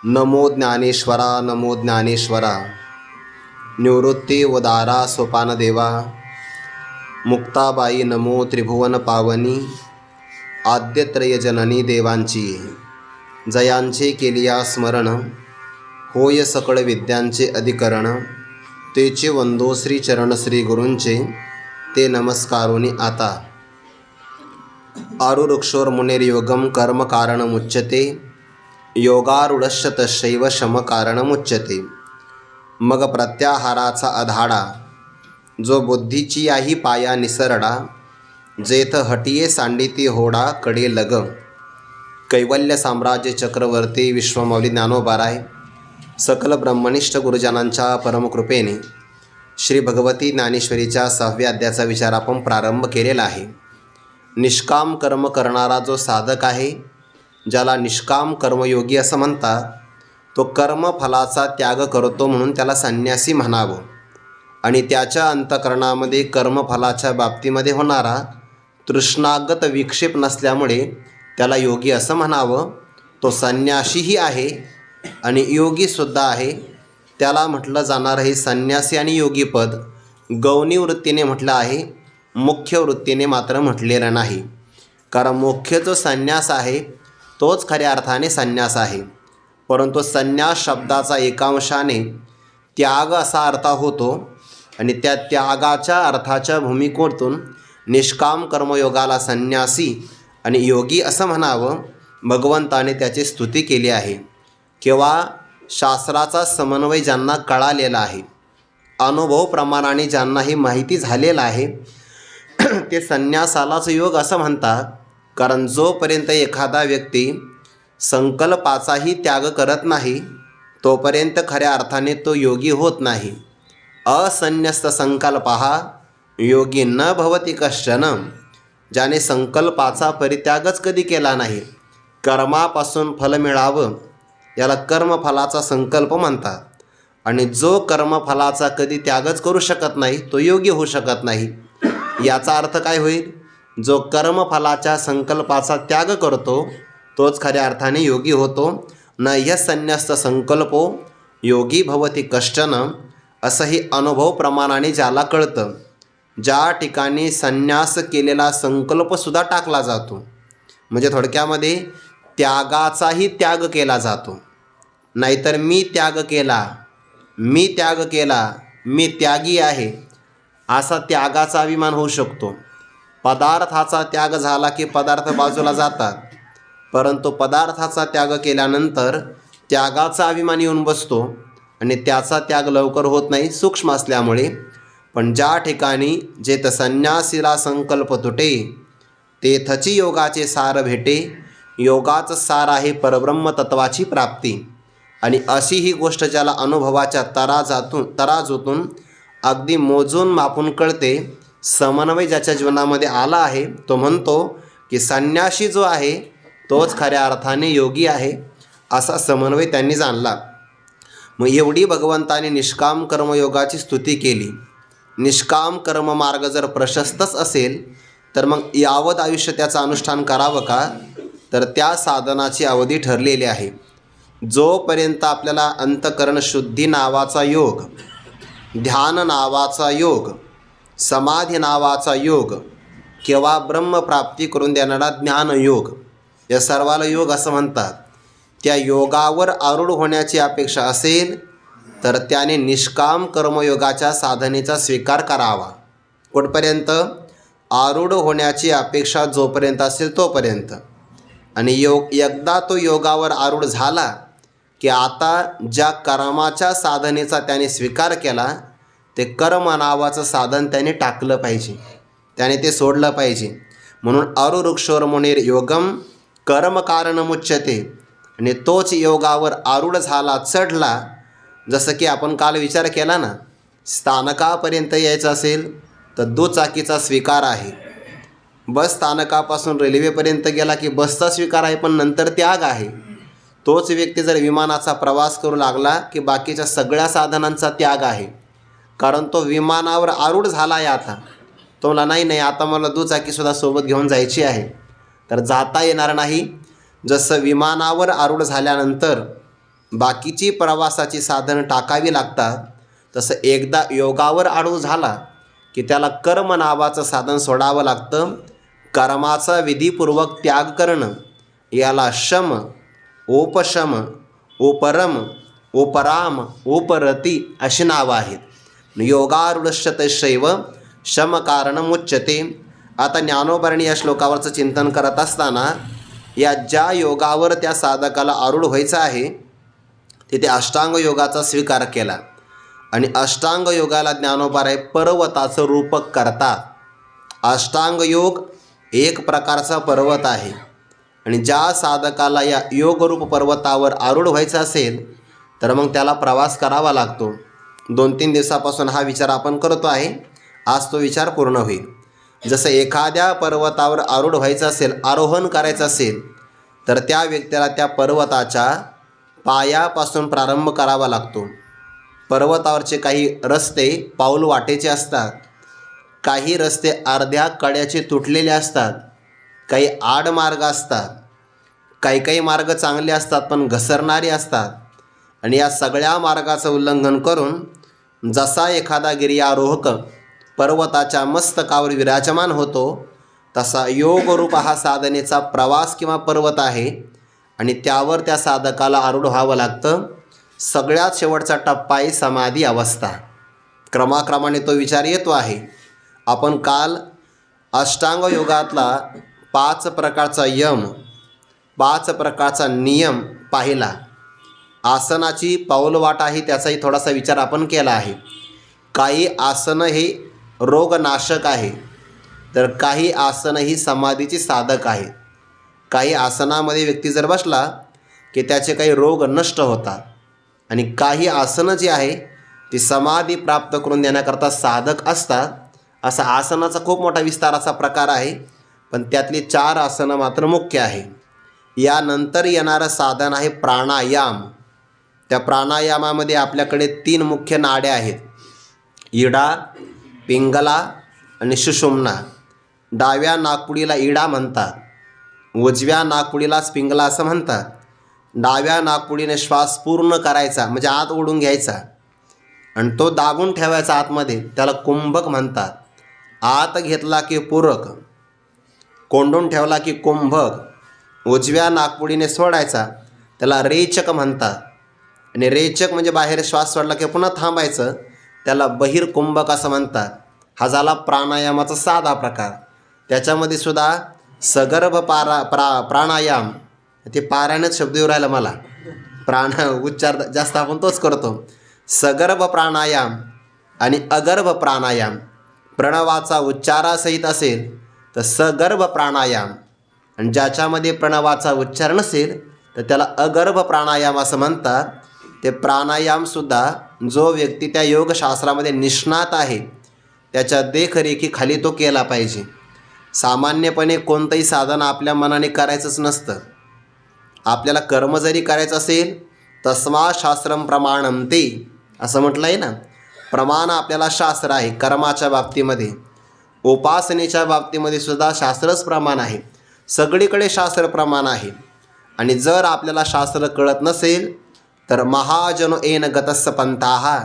नमो ज्ञानेश्वरा नमो ज्ञानेश्वरा निवृत्ती वदारा सोपानदेवा मुक्ताबाई नमो त्रिभुवन पावनी आद्यत्रयजननी देवांची जयांचे केलिया स्मरण होय सकळ विद्यांचे अधिकरण तेचे वंदो श्रीचरण श्री गुरूंचे ते नमस्कारोनी आता आरुरुक्षोर मुनेर्योगम कर्म कारणमुच्यते योगारूढश्च तस्यैव शम कारणमुच्यते। मग प्रत्याहाराचा आधाडा जो बुद्धीची याही पाया निसरडा जेथ हटिये सांडिती होडा कडे लग। कैवल्य साम्राज्य चक्रवर्ती विश्वमौली ज्ञानोबाराय सकल ब्रह्मनिष्ठ गुरुजनांच्या परमकृपेने श्री भगवती ज्ञानेश्वरीच्या 6व्या अध्यायाचा विचार आपण प्रारंभ केलेला आहे। निष्काम कर्म करणारा जो साधक आहे, ज्याला निष्काम कर्मयोगी असं म्हणतात, तो कर्मफलाचा त्याग करतो म्हणून त्याला संन्यासी म्हणावं आणि त्याच्या अंतःकरणामध्ये कर्मफलाच्या बाबतीमध्ये होणारा तृष्णागत विक्षेप नसल्यामुळे त्याला योगी असं म्हणावं। तो संन्यासीही आहे आणि योगीसुद्धा आहे। त्याला म्हटलं जाणार हे संन्यासी आणि योगी पद गौणी वृत्तीने म्हटलं आहे, मुख्य वृत्तीने मात्र म्हटलेलं नाही। कारण मुख्य जो संन्यास आहे तोच खऱ्या अर्थाने संन्यास आहे, परंतु संन्यास शब्दाचा एकांशाने त्याग असा अर्थ होतो आणि त्या त्यागाच्या अर्थाच्या भूमिकेतून निष्काम कर्मयोगाला संन्यासी आणि योगी असं म्हणावं। भगवंताने त्याची स्तुती केली आहे। किंवा शास्त्राचा समन्वय ज्यांना कळालेला आहे, अनुभव प्रमाणाने ज्यांना ही माहिती झालेला आहे, ते संन्यासालाच योग असं म्हणतात। कारण जोपर्यंत एखादा व्यक्ती संकल्पाचाही त्याग करत नाही तोपर्यंत खऱ्या अर्थाने तो योगी होत नाही। असन्यस्त संकल्पः योगी न भवति कश्चन। ज्याने संकल्पाचा परित्यागच कधी केला नाही, कर्मापासून फल मिळावं याला कर्मफलाचा संकल्प म्हणतात। आणि जो कर्मफलाचा कधी त्यागच करू शकत नाही तो योगी होऊ शकत नाही। याचा अर्थ काय होईल? जो कर्मफलाच्या संकल्पाचा त्याग करतो तोच खऱ्या अर्थाने योगी होतो। न ह्यसन्यस्त संकल्पो योगी भवति कश्चन, असंही अनुभव प्रमाणाने ज्याला कळतं। ज्या ठिकाणी संन्यास केलेला संकल्पसुद्धा टाकला जातो, म्हणजे थोडक्यामध्ये त्यागाचाही त्याग केला जातो। नाहीतर मी त्याग केला, मी त्याग केला, मी त्यागी आहे असा त्यागाचा अभिमान होऊ शकतो। पदार्थाचा त्याग झाला की पदार्थ बाजूला जातात, परंतु पदार्थाचा त्याग केल्यानंतर त्यागाचा अभिमान येऊन बसतो आणि त्याचा त्याग लवकर होत नाही सूक्ष्म असल्यामुळे। पण ज्या ठिकाणी जेथ संन्यासीला संकल्प तुटे तेथची योगाचे सार भेटे। योगाचं सार आहे परब्रह्म तत्वाची प्राप्ती। आणि अशी ही गोष्ट ज्याला अनुभवाच्या तराजूतून अगदी मोजून मापून कळते, समन्वय ज्याच्या जीवनामध्ये आला आहे, तो म्हणतो की संन्यासी जो आहे तोच खऱ्या अर्थाने योगी आहे, असा समन्वय त्यांनी जाणला। मग एवढी भगवंताने निष्काम कर्मयोगाची स्तुती केली। निष्काम कर्म मार्ग जर प्रशस्तच असेल तर मग यावत आयुष्य त्याचं अनुष्ठान करावं का? तर त्या साधनाची अवधी ठरलेली आहे। जोपर्यंत आपल्याला अंतःकरण शुद्धी नावाचा योग, ध्यान नावाचा योग, समाधी नावाचा योग किंवा ब्रह्मप्राप्ती करून देणारा ज्ञानयोग, या सर्वाला योग असं म्हणतात, त्या योगावर आरूढ होण्याची अपेक्षा असेल तर त्याने निष्काम कर्मयोगाच्या साधनेचा स्वीकार करावा। कुठपर्यंत? आरूढ होण्याची अपेक्षा जोपर्यंत असेल तोपर्यंत। आणि एकदा तो योगावर आरूढ झाला की आता ज्या कर्माच्या साधनेचा त्याने स्वीकार केला ते कर्म नावाचं साधन त्याने टाकलं पाहिजे, त्याने ते सोडलं पाहिजे। म्हणून आरुरुक्षोर मुनेर योगम कर्म कारणमुच्यते। आणि तोच योगावर आरूढ झाला, चढला। जसं की आपण काल विचार केला ना, स्थानकापर्यंत यायचं असेल तर दुचाकीचा स्वीकार आहे, बस स्थानकापासून रेल्वेपर्यंत गेला की बसचा स्वीकार आहे, पण नंतर त्याग आहे। तोच व्यक्ती जर विमानाचा प्रवास करू लागला की बाकीच्या सगळ्या साधनांचा त्याग आहे, कारण तो विमानावर आरूढ झाला आहे। आता तो म्हणला नाही, आता मला दुचाकीसुद्धा सोबत घेऊन जायची आहे, तर जाता येणार नाही। जसं विमानावर आरूढ झाल्यानंतर बाकीची प्रवासाची साधनं टाकावी लागतात, तसं एकदा योगावर आडू झाला की त्याला कर्म नावाचं साधन सोडावं लागतं. कर्माचा विधीपूर्वक त्याग करणं याला शम, ओपशम, ओपरम, ओपराम, ओपरती अशी नावं आहेत. योगारूढस्य तस्यैव शमकारणमुच्यते. आता ज्ञानोबरांनी या श्लोकावरचं चिंतन करत असताना या ज्या योगावर त्या साधकाला आरूढ व्हायचं आहे तिथे अष्टांग योगाचा स्वीकार केला आणि अष्टांग योगाला ज्ञानोबाराय पर्वताचं रूपक करतात. अष्टांग योग एक प्रकारचा पर्वत आहे आणि ज्या साधकाला या योगरूप पर्वतावर आरूढ व्हायचं असेल तर मग त्याला प्रवास करावा लागतो. 2-3 दिवसापासून हा विचार आपण करतो आहे. आज तो विचार पूर्ण होईल. जसं एखाद्या पर्वतावर आरूढ व्हायचं असेल, आरोहण करायचं असेल, तर त्या व्यक्तीला त्या पर्वताच्या पायापासून प्रारंभ करावा लागतो. पर्वतावरचे काही रस्ते पाऊल वाटेचे असतात, काही रस्ते अर्ध्या कड्याचे तुटलेले असतात, काही आडमार्ग असतात, काही मार्ग चांगले असतात पण घसरणारे असतात. आणि या सगळ्या मार्गाचं उल्लंघन करून जसा एखादा गिर्यारोहक पर्वताच्या मस्तकावर विराजमान होतो तसा योगरूप हा साधनेचा प्रवास किंवा पर्वत आहे आणि त्यावर त्या साधकाला आरूढ व्हावं लागतं. सगळ्यात शेवटचा टप्पा आहे समाधी अवस्था. क्रमाक्रमाने तो विचार येतो आहे. आपण काल अष्टांग योगातला 5 प्रकारचा यम, 5 प्रकारचा नियम पाहिला. आसनाची पाऊलवाट आहे त्याचाही थोडासा विचार आपण केला आहे. काही आसनं हे रोगनाशक आहे, तर काही आसनं ही समाधीची साधक आहेत. काही आसनामध्ये व्यक्ती जर बसला की त्याचे काही रोग नष्ट होतात आणि काही आसनं जी आहे ती समाधी प्राप्त करून देण्याकरता साधक असतात. असा आसनाचा खूप मोठा विस्ताराचा प्रकार आहे, पण त्यातली 4 आसनं मात्र मुख्य आहे. यानंतर येणारं साधन आहे प्राणायाम. त्या प्राणायामामध्ये आपल्याकडे 3 मुख्य नाड्या आहेत, इडा, पिंगला आणि सुषुम्ना. डाव्या नाकपुडीला इडा म्हणतात, उजव्या नाकपुडीलाच पिंगला असं म्हणतात. डाव्या नाकपुडीने श्वास पूर्ण करायचा म्हणजे आत ओढून घ्यायचा आणि तो दाबून ठेवायचा आतमध्ये, त्याला कुंभक म्हणतात. आत घेतला की पूरक, कोंडून ठेवला की कुंभक. उजव्या नाकपुडीने सोडायचा त्याला रेचक म्हणतात आणि रेचक म्हणजे बाहेर श्वास सोडला की पुन्हा थांबायचं, त्याला बहिर्कुंभक असं म्हणतात. हा झाला प्राणायामाचा साधा प्रकार. त्याच्यामध्ये सुद्धा सगर्भ प्राणायाम, ते पारायणच शब्द येऊ राहिला मला, उच्चार जास्त आपण तोच करतो. सगर्भ प्राणायाम आणि अगर्भ प्राणायाम. प्रणवाचा उच्चारासहित असेल तर सगर्भ प्राणायाम आणि ज्याच्यामध्ये प्रणवाचा उच्चार नसेल तर त्याला अगर्भ प्राणायाम असं म्हणतात. ते प्राणायामसुद्धा जो व्यक्ती त्या योगशास्त्रामध्ये निष्णात आहे त्याच्या देखरेखीखाली तो केला पाहिजे. सामान्यपणे कोणतंही साधन आपल्या मनाने करायचंच नसतं. आपल्याला कर्म जरी करायचं असेल तस्मा शास्त्रम प्रमाणम ते असं म्हटलं आहे ना. प्रमाण आपल्याला शास्त्र आहे. कर्माच्या बाबतीमध्ये, उपासनेच्या बाबतीमध्ये सुद्धा शास्त्रच प्रमाण आहे. सगळीकडे शास्त्र प्रमाण आहे. आणि जर आपल्याला शास्त्र कळत नसेल तर महाजनो येन गतस्य पंथाः,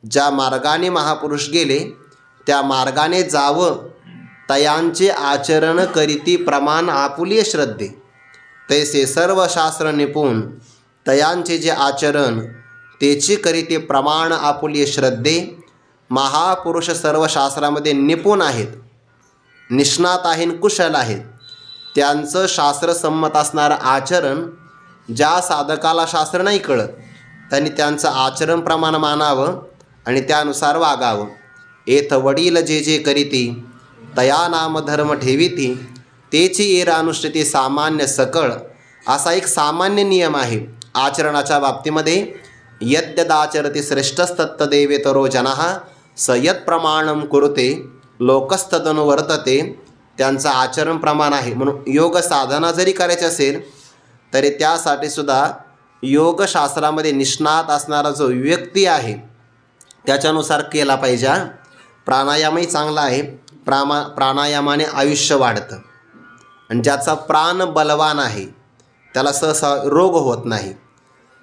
ज्या मार्गाने महापुरुष गेले त्या मार्गाने जावं, तयांचे आचरण करीती प्रमाण आपुलिये श्रद्धे. तैसे सर्व शास्त्र निपुण, तयांचे जे आचरण तेची करीते प्रमाण आपुलिये श्रद्धे. महापुरुष सर्व शास्त्रामध्ये निपुण आहेत, निष्णात आहेत, कुशल आहेत. त्यांचं शास्त्रसंमत असणारं आचरण ज्या साधकाला शास्त्र नाही कळत त्यांनी त्यांचं आचरण प्रमाण मानावं आणि त्यानुसार वागावं. एथ वडील जे जे करीती तया नाम धर्म ठेविती, तेची येर अनुष्ठिती सामान्य सकळ. असा एक सामान्य नियम आहे आचरणाच्या बाबतीमध्ये. यद्यदाचरति श्रेष्ठस्तत्तदेवेतरो जनः स यत् प्रमाणम कुरुते लोकस्तदनुवर्तते. त्यांचं आचरण प्रमाण आहे. म्हणून योग साधना जरी करायची असेल तरी त्यासाठी सुद्धा योगशास्त्रामध्ये निष्णात असणारा जो व्यक्ती आहे त्याच्यानुसार केला पाहिजे. प्राणायामही चांगला आहे. प्राणायामाने आयुष्य वाढतं आणि ज्याचा प्राण बलवान आहे त्याला सहसा रोग होत नाही.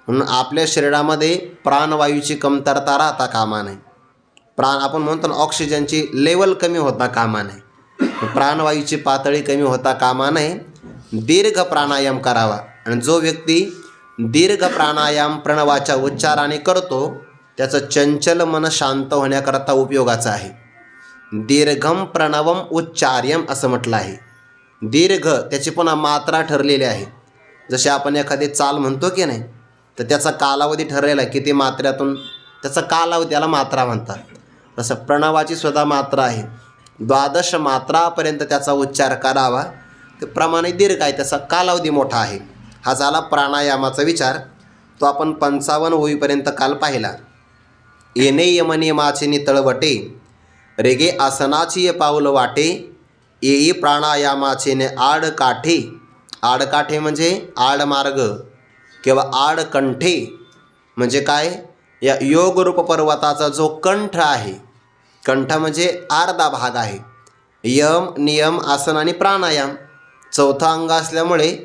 म्हणून आपल्या शरीरामध्ये प्राणवायूची कमतरता राहता कामा नये. आपण म्हणतो ना, ऑक्सिजनची लेवल कमी होता कामा नये, प्राणवायूची पातळी कमी होता कामा नये. दीर्घ प्राणायाम करावा. आणि जो व्यक्ती दीर्घ प्राणायाम प्रणवाच्या उच्चाराने करतो त्याचं चंचल मन शांत होण्याकरता उपयोगाचं आहे. दीर्घम प्रणवम उच्चार्यम असं म्हटलं आहे. दीर्घ त्याची पुन्हा मात्रा ठरलेली आहे. जसे आपण एखादी चाल म्हणतो की नाही, तर त्याचा कालावधी ठरलेला आहे. किती मात्र्यातून त्याचा कालावधी, त्याला मात्रा म्हणतात. तसं प्रणवाची सुद्धा मात्रा आहे. 12 मात्रापर्यंत त्याचा उच्चार करावा. ते प्रमाणे दीर्घ आहे, त्याचा कालावधी मोठा आहे. हा झाला प्राणायामाचा विचार. तो आपण 55 होईपर्यंत काल पाहिला. येणे यमनियमाचे नितळवटे, रेगे आसनाची पाऊल वाटे, येई प्राणायामाचे ने आडकाठे. आडकाठे म्हणजे आडमार्ग किंवा आडकंठे म्हणजे काय? या योगरूप पर्वताचा जो कंठ आहे, कंठ म्हणजे अर्धा भाग आहे. यम, नियम, आसन आणि प्राणायाम चौथा अंग असल्यामुळे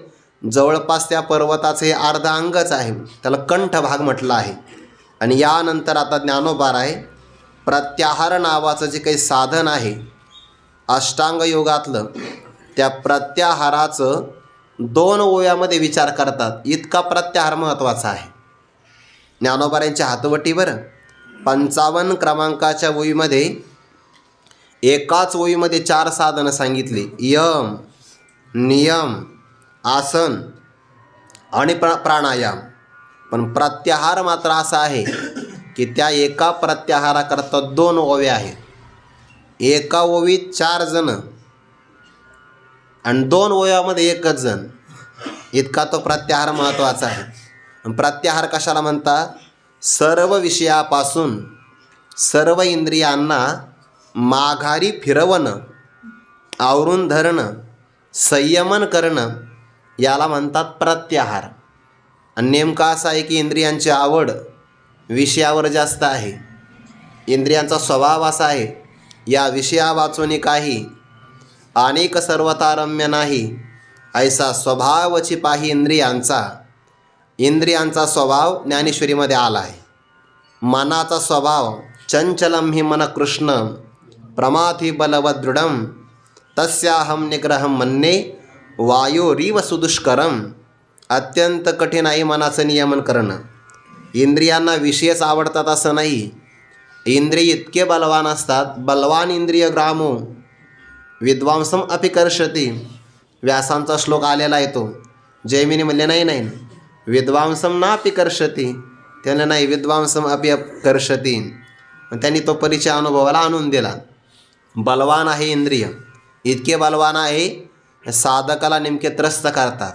जवळपास त्या पर्वताचे अर्धा अंगच आहे, त्याला कंठ भाग म्हटलं आहे. आणि यानंतर आता ज्ञानोबार आहे. प्रत्याहार नावाचं जे काही साधन आहे अष्टांग योगातलं, त्या प्रत्याहाराचं 2 ओव्यामध्ये विचार करतात. इतका प्रत्याहार महत्त्वाचा आहे. ज्ञानोबार यांच्या हातवटीवर 55 क्रमांकाच्या ओळीमध्ये एकाच ओळीमध्ये 4 साधनं सांगितली. यम, नियम, आसन आणि प्राणायाम. पण प्रत्याहार मात्र असा आहे की त्या एका प्रत्याहाराकरता 2 ओव्या आहेत. एका ओवीत 4 जण आणि 2 ओव्यामध्ये 1च जण. इतका तो प्रत्याहार महत्त्वाचा आहे. प्रत्याहार कशाला म्हणतात? सर्व विषयापासून सर्व इंद्रियांना माघारी फिरवणं, आवरून धरणं, संयमन करणं, याला म्हणतात प्रत्याहार. आणि नेमका असा आहे की इंद्रियांची आवड विषयावर जास्त आहे. इंद्रियांचा स्वभाव असा आहे, या विषया वाचून काही अनेक सर्वतारम्य नाही, ऐसा स्वभावची पाही इंद्रियांचा. इंद्रियांचा स्वभाव ज्ञानेश्वरीमध्ये आला आहे. मनाचा स्वभाव चंचलम हि मन कृष्ण, प्रमाथी बलवदृढम, तस्याहम निग्रहम मन्ये, वायोरीव सुदुष्करम. अत्यंत कठीण आहे मनाचं नियमन करणं. इंद्रियांना विषयच आवडतात असं नाही. इंद्रिय इतके बलवान असतात. बलवान इंद्रिय ग्रामो विद्वांसम अपिकर्षती. व्यासांचा श्लोक आलेला आहे तो. जैमिनी म्हणले नाही विद्वांसम ना अपिकर्षती, त्याला नाही विद्वांसम अपिकर्षती. त्यांनी तो परिचय अनुभवाला आणून दिला. बलवान आहे इंद्रिय, इतके बलवान आहे साधकाला नेमके त्रस्त करतात.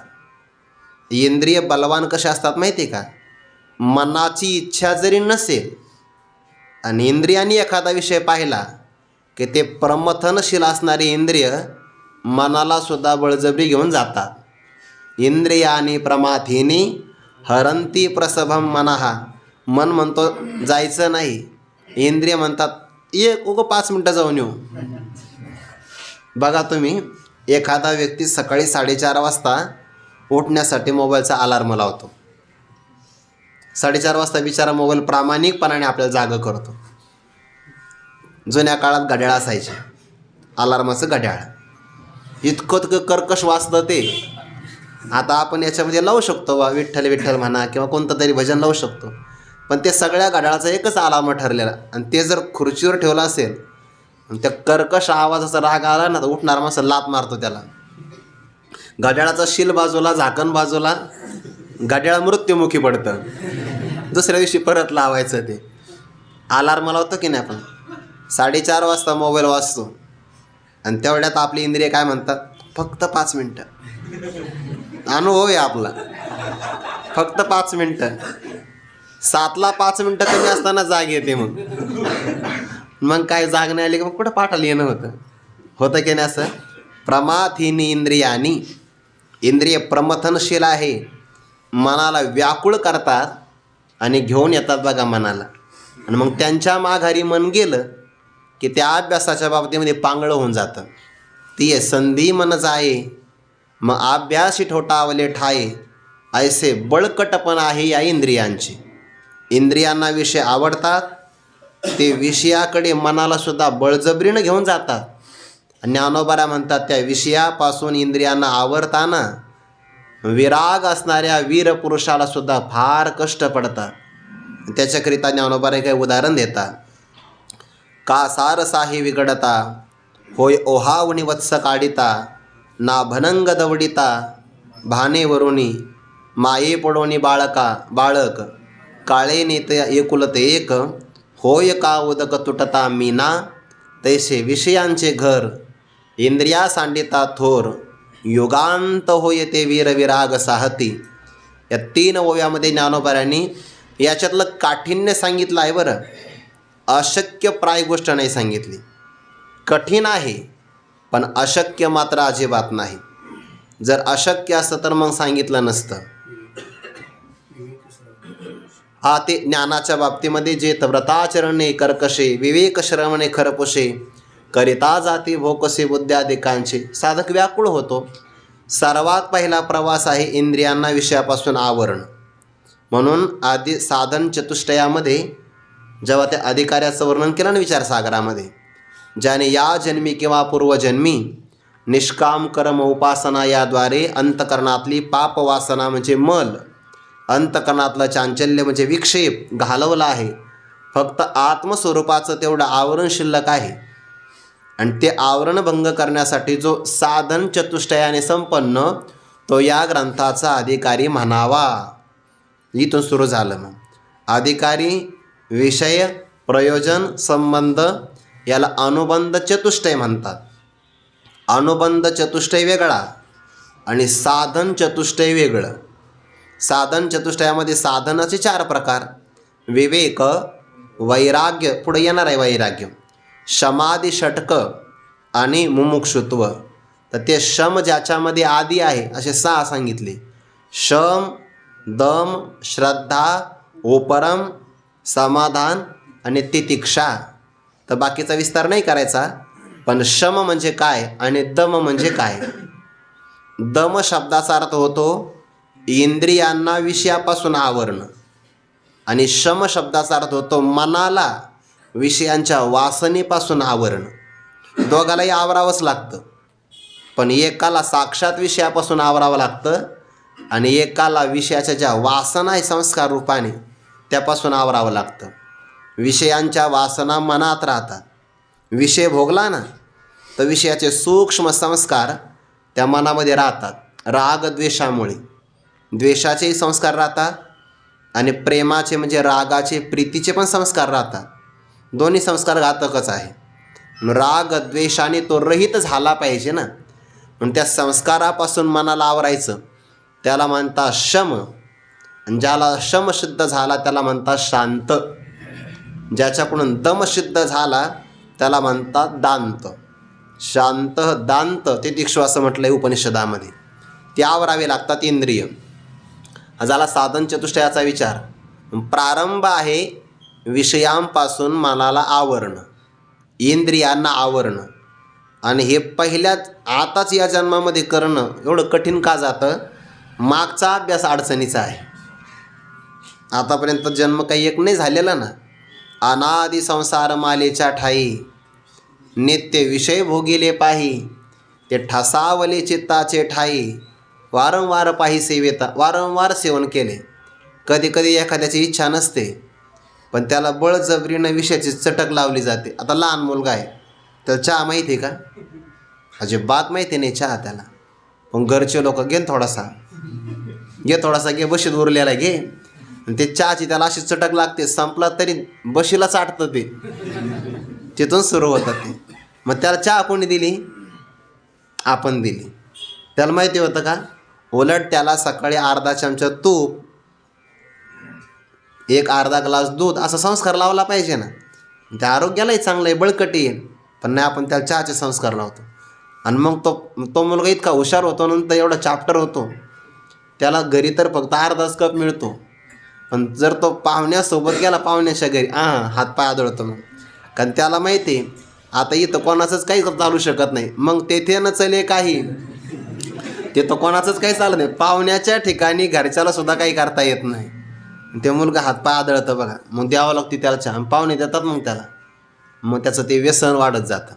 इंद्रिय बलवान कसे असतात माहिती आहे का? मनाची इच्छा जरी नसेल आणि इंद्रियांनी एखादा विषय पाहिला की ते प्रमथनशील असणारे इंद्रिय मनाला सुद्धा बळजबरी घेऊन जातात. इंद्रियानी प्रमाथीनी हरंती प्रसभम मनहा. मन म्हणतो जायचं नाही, इंद्रिय म्हणतात एक 5 मिनटं जाऊन येऊ. बघा तुम्ही, एखादा व्यक्ती सकाळी 4:30 वाजता उठण्यासाठी मोबाईलचा अलार्म लावतो. 4:30 वाजता बिचारा मोबाईल प्रामाणिकपणाने आपल्याला जागं करतो. जुन्या काळात घड्याळ असायचे, अलार्माचं घड्याळ. इतकं कर्कश वाजतं ते. आता आपण याच्यामध्ये लावू शकतो विठ्ठल विठ्ठल म्हणा किंवा कोणतं तरी भजन लावू शकतो, पण ते सगळ्या घड्याळाचा एकच अलार्म ठरलेला. आणि ते जर खुर्चीवर ठेवलं असेल आणि त्या कर्कश आवाजाचा राग आला ना, तर उठणार माणसं लात मारतो त्याला. घड्याळाचा शिल बाजूला, झाकण बाजूला, घड्याळ मृत्युमुखी पडतं. दुसऱ्या दिवशी परत लावायचं. ते अलार्म लावतो की नाही आपण, 4:30 वाजता मोबाईल वाजतो आणि तेवढ्यात आपली इंद्रिय काय म्हणतात? फक्त 5 मिनटं. अनुभव आहे आपला, फक्त 5 मिनटं. 7ला 5 मिनटं कमी असताना जाग येते. मग काय जाग नाही आली की मग कुठं पाठाला येणं होतं की नाही असं? प्रमाथीनी इंद्रियानी. इंद्रिय प्रमथनशील आहे, मनाला व्याकुळ करतात आणि घेऊन येतात बघा मनाला. आणि मग त्यांच्या माघारी मन गेलं की त्या अभ्यासाच्या बाबतीमध्ये पांगळं होऊन जातं. ती संधी मन जाये, मग अभ्यासी ठोठावले ठाये, ऐसे बळकटपण आहे या इंद्रियांचे. इंद्रियांना विषय आवडतात, ते विषयाकडे मनाला सुद्धा बळजबरीनं घेऊन जातात. ज्ञानोबा म्हणतात त्या विषयापासून इंद्रियांना आवरताना विराग असणाऱ्या वीर पुरुषाला सुद्धा फार कष्ट पडतात. त्याच्याकरिता ज्ञानोबा काही उदाहरण देतात. का सारसाही विघडता, होय ओहावणी वत्स काढिता, ना भनंग दवडिता, भानेवरुणी माये पडोनी बाळक, काळे नेते एकुलत एक, होय का उदक तुटता मीना, तैसे विषयांचे घर, इंद्रिया सांडिता थोर, युगांत होय ते वीर विराग साहती. या 3 ओव्यामध्ये ज्ञानोबाऱ्यांनी याच्यातलं काठिण्य सांगितलं आहे बरं. अशक्य प्राय गोष्ट नाही सांगितली. कठीण आहे पण अशक्य मात्र अजिबात नाही. जर अशक्य असतं तर मग सांगितलं नसतं. हा ते ज्ञानाच्या बाबतीमध्ये जे व्रताचरणे कर्कशे, विवेक श्रवणे खरपुषे, करिता जाती भोकसे बुद्ध्यादिकांचे, साधक व्याकुळ होतो. सर्वात पहिला प्रवास आहे इंद्रियांना विषयापासून आवरण. म्हणून आधी साधन चतुष्टयामध्ये जेव्हा त्या अधिकाऱ्याचं वर्णन केलं ना विचारसागरामध्ये, ज्याने या जन्मी किंवा पूर्वजन्मी निष्काम कर्म उपासना याद्वारे अंतकरणातली पापवासना म्हणजे मल, अंतकरणातलं चांचल्य म्हणजे विक्षेप घालवला आहे. फक्त आत्मस्वरूपाचं तेवढं आवरण शिल्लक आहे. आणि ते आवरण भंग करण्यासाठी जो साधन चतुष्टयाने संपन्न, तो या ग्रंथाचा अधिकारी म्हणावा. इथून सुरू झालं. मग अधिकारी, विषय, प्रयोजन, संबंध याला अनुबंध चतुष्टय म्हणतात. अनुबंध चतुष्टय वेगळा आणि साधन चतुष्टय वेगळं. साधन चतुष्टयामध्ये साधनाचे 4 प्रकार: विवेक, वैराग्य, पुढे येणार आहे वैराग्य, समाधी षटक आणि मुमुक्षुत्व. तर ते शम ज्याच्यामध्ये आदी आहे असे 6 सांगितले: शम, दम, श्रद्धा, उपरम, समाधान आणि तितिक्षा. तर बाकीचा विस्तार नाही करायचा. पण शम म्हणजे काय आणि दम म्हणजे काय? दम शब्दाचा अर्थ होतो इंद्रियांना विषयापासून आवरणं, आणि शम शब्दाचा अर्थ होतो मनाला विषयांच्या वासनेपासून आवरणं. दोघालाही आवरावंच लागतं, पण एकाला साक्षात विषयापासून आवरावं लागतं आणि एकाला विषयाच्या ज्या वासना आहे संस्कार रूपाने त्यापासून आवरावं लागतं. विषयांच्या वासना मनात राहतात. विषय भोगला ना तर विषयाचे सूक्ष्म संस्कार त्या मनामध्ये राहतात. राग द्वेषामुळे द्वेषाचेही संस्कार राहतात आणि प्रेमाचे म्हणजे रागाचे, प्रीतीचे पण संस्कार राहतात. दोन्ही संस्कार घातकच आहे. राग द्वेषाने तो रहित झाला पाहिजे ना, म्हणून त्या संस्कारापासून मनाला आवरायचं. त्याला म्हणतात शम. आणि ज्याला शम सिद्ध झाला त्याला म्हणतात शांत. ज्याच्याकडून दम सिद्ध झाला त्याला म्हणतात दांत. शांत, दांत, तितिक्षु असं म्हटलं आहे उपनिषदामध्ये. ते आवरावे लागतात इंद्रिय. झाला साधन चतुष्टयाचा विचार. प्रारंभ आहे विषयांपासून मनाला आवरणं, इंद्रियांना आवरणं. आणि हे पहिल्याच आताच या जन्मामध्ये करणं एवढं कठीण का जातं? मागचा अभ्यास अडचणीचा आहे. आतापर्यंत जन्म काही एक नाही झालेला ना. अनादि संसार मालेच्या ठाई, नित्य विषय भोगिले पाही, ते ठसावले चित्ताचे ठाई, वारंवार पाही सेवेता, वारंवार सेवन केले. कधी कधी एखाद्याची इच्छा नसते पण त्याला बळजबरीनं विषयाची चटक लावली जाते. आता लहान मुलगा आहे, तर चहा माहिती आहे का? अजिबात माहिती नाही चहा त्याला. पण घरचे लोक घे थोडासा घे, बशीत उरलेला घे. ते चहाची त्याला अशी चटक लागते, संपला तरी बशीला चाटतं ते. तिथून सुरू होतं ते. मग त्याला चहा कोणी दिली? आपण दिली. त्याला माहिती होतं का? उलट त्याला सकाळी अर्धा चमचा तूप, एक अर्धा ग्लास दूध असा संस्कार लावला पाहिजे ना. त्या आरोग्यालाही चांगलं आहे, बळकटी आहे. पण नाही, आपण त्याला चहाचे संस्कार लावतो. आणि मग तो मुलगा इतका हुशार होतो, नंतर एवढा चॅप्टर होतो, त्याला घरी तर फक्त अर्धाच कप मिळतो. पण जर तो पाहुण्यासोबत गेला, पाहुण्याच्या घरी, हातपाय आदळतो. मग कारण त्याला माहिती आहे आता इथं कोणाचंच काही चालू शकत नाही. मग तेथे न चले काही, ते तर कोणाचंच काही चालत नाही. पाहुण्याच्या ठिकाणी घरच्याला सुद्धा काही करता येत नाही. ते मुलगा हातपाय आदळतं बघा, मग द्यावं लागते त्याला चहा. पाहुणे देतात मग त्याला, मग त्याचं ते व्यसन वाढत जातं.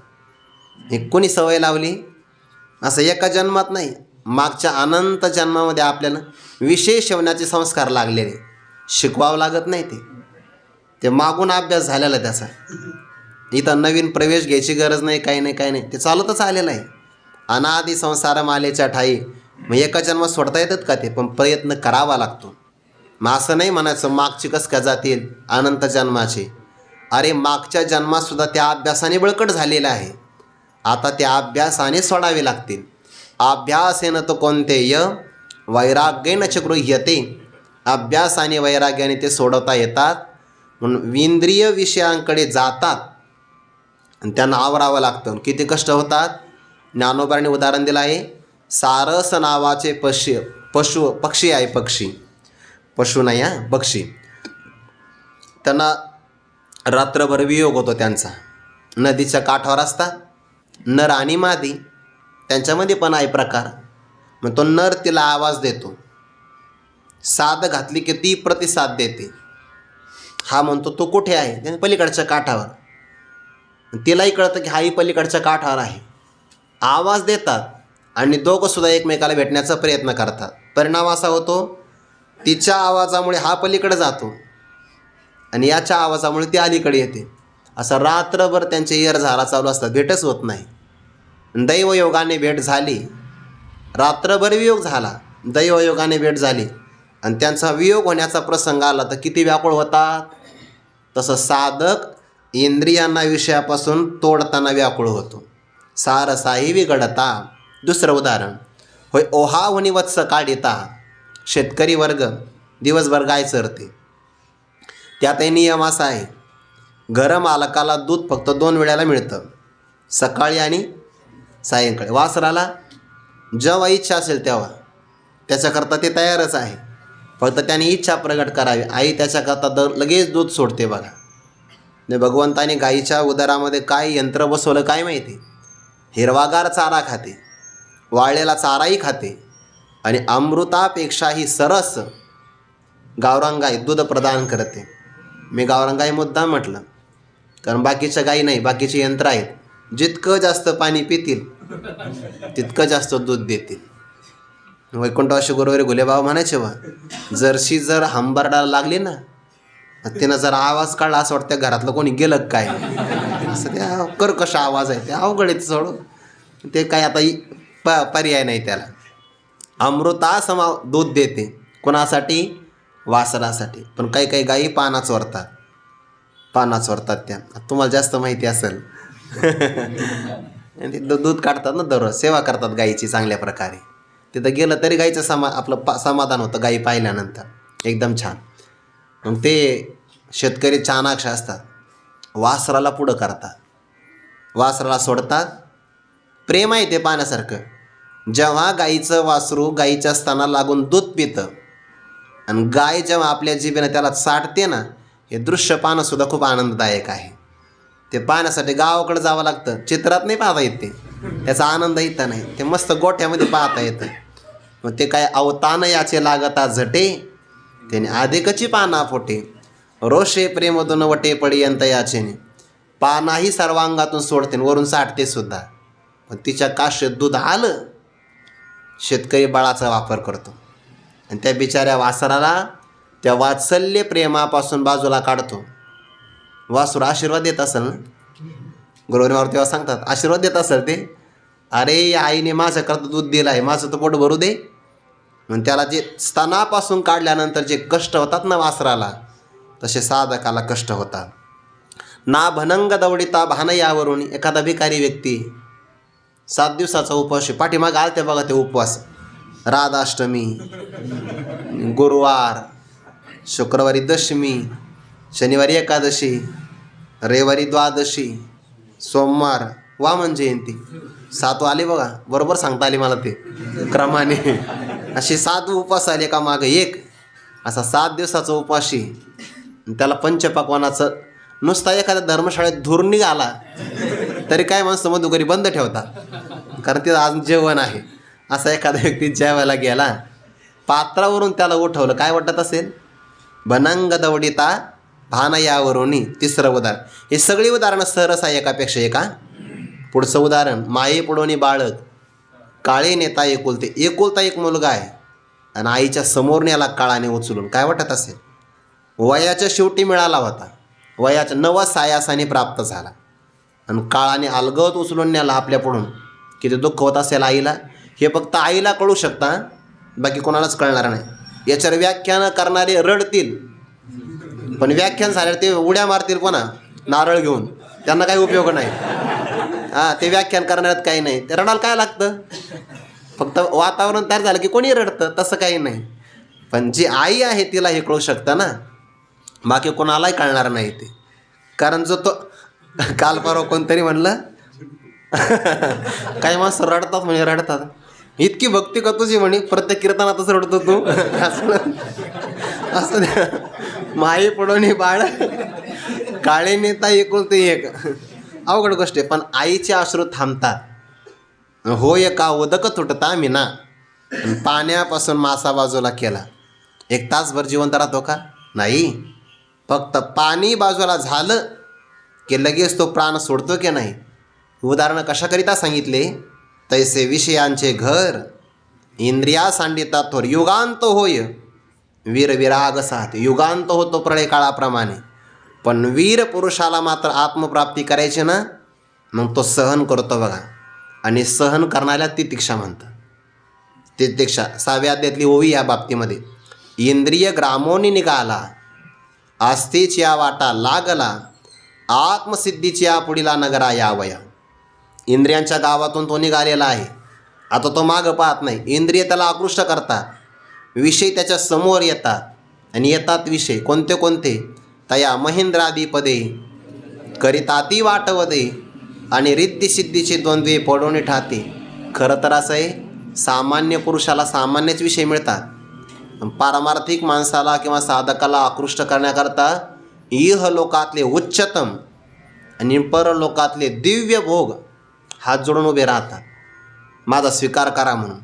हे कोणी सवय लावली? असं एका जन्मात नाही, मागच्या अनंत जन्मामध्ये आपल्याला विशेष होण्याचे संस्कार लागलेले. शिकवावं लागत नाही, ते मागून अभ्यास झालेला त्याचा. इथं नवीन प्रवेश घ्यायची गरज नाही, काही नाही, काही नाही. ते चालतच आलेलं आहे. अनादि संसार मालेच्या ठाई. मग एका जन्मात सोडता येतात का ते? पण प्रयत्न करावा लागतो. मग असं नाही म्हणायचं मागची कस का जातील अनंत जन्माचे. अरे मागच्या जन्मातसुद्धा त्या अभ्यासाने बळकट झालेला आहे. आता त्या अभ्यासाने सोडावे लागतील. अभ्यासेन तो कोणतेय वैराग्येन च गृह्यते. अभ्यास आणि वैराग्याने ते सोडवता येतात. म्हणून इंद्रिय विषयांकडे जातात आणि त्यांना आवरावं लागतं. किती कष्ट होतात. ज्ञानोबाने उदाहरण दिलं आहे. सारस नावाचे पक्षी आहे. पशु नाही हा, पक्षी. त्यांना रात्रभर वियोग होतो त्यांचा. नदीच्या काठावर असतात नर आणि मादी, त्यांच्यामध्ये पण आहे प्रकार. मग तो नर तिला आवाज देतो. साद घातली की ती प्रतिसाद देते. हा म्हणतो तो कुठे आहे? त्याने पलीकडच्या काठावर. तिलाही कळतं की हाही पलीकडच्या काठावर आहे. आवाज देतात आणि दोघंसुद्धा एकमेकाला भेटण्याचा प्रयत्न करतात. परिणाम असा होतो, तिच्या आवाजामुळे हा पलीकडे जातो आणि याच्या आवाजामुळे ती अलीकडे येते. असं रात्रभर त्यांचे येरझारा चालू असतात, भेटच होत नाही. दैवयोगाने भेट झाली, रात्रभर वियोग झाला, दैवयोगाने भेट झाली आणि त्यांचा वियोग होण्याचा प्रसंग आला तर किती व्याकुळ होतात. तसं साधक इंद्रियांना विषयापासून तोडताना व्याकुळ होतो. सारसाही विघडता. दुसरं उदाहरण होय. ओहावनी वत्स काढिता. शेतकरी वर्ग दिवसभर गाय चरते. त्यातही नियम असा आहे, घरमालकाला दूध फक्त 2 वेळेला मिळतं, सकाळी आणि सायंकाळी. वासराला जेव्हा इच्छा असेल तेव्हा. त्याच्याकरता ते तयारच आहे, फक्त त्याने इच्छा प्रगट करावी. आई त्याच्याकरता लगेच दूध सोडते बघा. नाही, भगवंताने गाईच्या उदरामध्ये काय यंत्र बसवलं काय माहिती. हिरवागार चारा खाते, वाळलेला चाराही खाते आणि अमृतापेक्षाही सरस गावरान गाय दूध प्रदान करते. मी गावरान गाय मुद्दाम म्हटलं, कारण बाकीच्या गायी नाही, बाकीचे यंत्र आहेत. जितकं जास्त पाणी पितील तितकं जास्त दूध देतील. वैकुंठवासी गुरुवारी घुलेबाबा म्हणायचे वा, जर्शी जर हंबरडाला लागली ना, तिनं जर आवाज काढला असं वाटतं घरातलं कोणी गेलं काय. असं त्या कर्कश आवाज आहे, ते अवघड आहे सोडून. ते काय आता पर्याय नाही त्याला. अमृता दूध देते. कोणासाठी? वासरासाठी. पण काही काही गायी पाना चोरतात त्या. तुम्हाला जास्त माहिती असेल. ते दूध काढतात ना, दररोज सेवा करतात गायीची चांगल्या प्रकारे. तिथं गेलं तरी गायीचं आपलं समाधान होतं गायी पाहिल्यानंतर, एकदम छान. मग ते शेतकरी चाणाक्ष असतात, वासराला पुढं करतात, वासराला सोडतात. प्रेम आहे ते पाण्यासारखं. जेव्हा गाईचं वासरू गाईच्या स्तनाला लागून दूध पितं आणि गाय जेव्हा आपल्या जिभेनं त्याला चाटते ना, हे दृश्य पाहणंसुद्धा खूप आनंददायक आहे. ते पाहण्यासाठी गावाकडे जावं लागतं. चित्रात नाही पाहता येत ते, त्याचा आनंद इथं नाही. ते मस्त गोठ्यामध्ये पाहता येतं. मग ते काय अवतान याचे लागता झटे, त्याने अधिकची पाना फोटे, रोषे प्रेमधून वटे पडियंत याचेने. पानाही सर्वांगातून सोडते, वरून साठते सुद्धा. पण तिच्या काशीत दूध आलं, शेतकरी बळाचा वापर करतो आणि त्या बिचाऱ्या वासराला त्या वात्सल्य प्रेमापासून बाजूला काढतो. वासुर आशीर्वाद देत असेल ना, गुरुवारीवर तेव्हा सांगतात आशीर्वाद देत असेल ते, अरे या आईने माझ्याकरता दूध दिलं आहे, माझं तर पोट भरू दे. मग त्याला जे स्तनापासून काढल्यानंतर जे कष्ट होतात ना वासराला, तसे साधकाला कष्ट होतात. ना भनंग दवडिता भान यावरून. एखादा भिकारी व्यक्ती 7 दिवसाचा उपवास, पाठीमागे आलते बघा ते उपवास, राधाष्टमी, गुरुवार, शुक्रवारी दशमी, शनिवारी एकादशी, रविवारी द्वादशी, सोमवार वामन जयंती. 7 आले बघा, बरोबर सांगता आली मला ते क्रमाने. असे 7 उपवास आले का मागं एक, असा 7 दिवसाचा उपवासी. त्याला पंचपक्वानाचं नुसता एखाद्या धर्मशाळेत धूर निघाला तरी काय माणसं मधुकरी बंद ठेवतात, कारण तिथं आज जेवण आहे. असा एखादा व्यक्ती ज्या वेळेला गेला, पात्रावरून त्याला उठवलं, काय वाटत असेल? बनांग दवडिता भान यावरून. तिसरं उदाहरण. हे सगळी उदाहरणं सरस आहे एकापेक्षा एका. पुढचं उदाहरण, माये पुढोनी बाळक काळे नेता एकुलते. एकुलता एक मुलगा आहे आणि आईच्या समोर नेला काळाने उचलून. काय वाटत असेल? वयाच्या शेवटी मिळाला होता, वयाच्या 9 आयासाने प्राप्त झाला आणि काळाने अलगद उचलून नेला आपल्यापुढून. किती दुःख होत असेल आईला. हे फक्त आईला कळू शकता, बाकी कोणालाच कळणार नाही. याच्यावर व्याख्यानं करणारे रडतील, पण व्याख्यान झाल्यावर ते उड्या मारतील पुन्हा नारळ घेऊन. त्यांना काही उपयोग नाही. ते व्याख्यान करण्यात काही नाही. ते रडायला काय लागतं? फक्त वातावरण तयार झालं की कोणी रडतं, तसं काही नाही. पण जी आई आहे तिला हे कळू शकतं ना, बाकी कोणालाही कळणार नाही ते. कारण जो तो काल परवा कोणतरी म्हणलं काही माणसं रडतात म्हणजे रडतात. इतकी भक्ती का तुझी म्हणे, प्रत्येक कीर्तनातच रडतो तू. असं माई पडोनी बाळ काळे नेता एकुलते एक. अवघड गोष्ट आहे. पण आईचे अश्रू थांबतात. होय का उदक तुटता मीना, पाण्यापासून मासा बाजूला केला. 1 तासभर जिवंत राहतो का? नाही. फक्त पाणी बाजूला झालं की लगेच तो प्राण सोडतो की नाही. उदाहरणं कशाकरिता सांगितले? तैसे विषयांचे घर इंद्रिया सांडिता थोर. युगांत होय वीर विराग साथ. युगांत होतो प्रळय काळाप्रमाणे. पण वीर पुरुषाला मात्र आत्मप्राप्ती करायची ना, मग तो सहन करतो बघा. आणि सहन करण्याला तितिक्षा म्हणतात. तितिक्षा 6व्या अध्यायातली ओवी या बाबतीमध्ये. इंद्रिय ग्रामोनी निघाला, आस्थेच्या वाटा लागला, आत्मसिद्धीच्या पुढीला नगरा यावया. इंद्रियांच्या गावातून तो निघालेला आहे. आता तो मागं पाहत नाही. इंद्रिय त्याला आकृष्ट करतात, विषय त्याच्या समोर येतात. आणि येतात विषय कोणते कोणते? तया महेंद्रादिपदे करिताती वाटवदे आणि रिद्धिसिद्धीचे द्वंद्वे पडवणे ठाते. खरं तर असं आहे, सामान्य पुरुषाला सामान्यच विषय मिळतात. पारमार्थिक माणसाला किंवा साधकाला आकृष्ट करण्याकरता इहलोकातले उच्चतम आणि परलोकातले दिव्य भोग हात जोडून उभे राहतात, माझा स्वीकार करा म्हणून.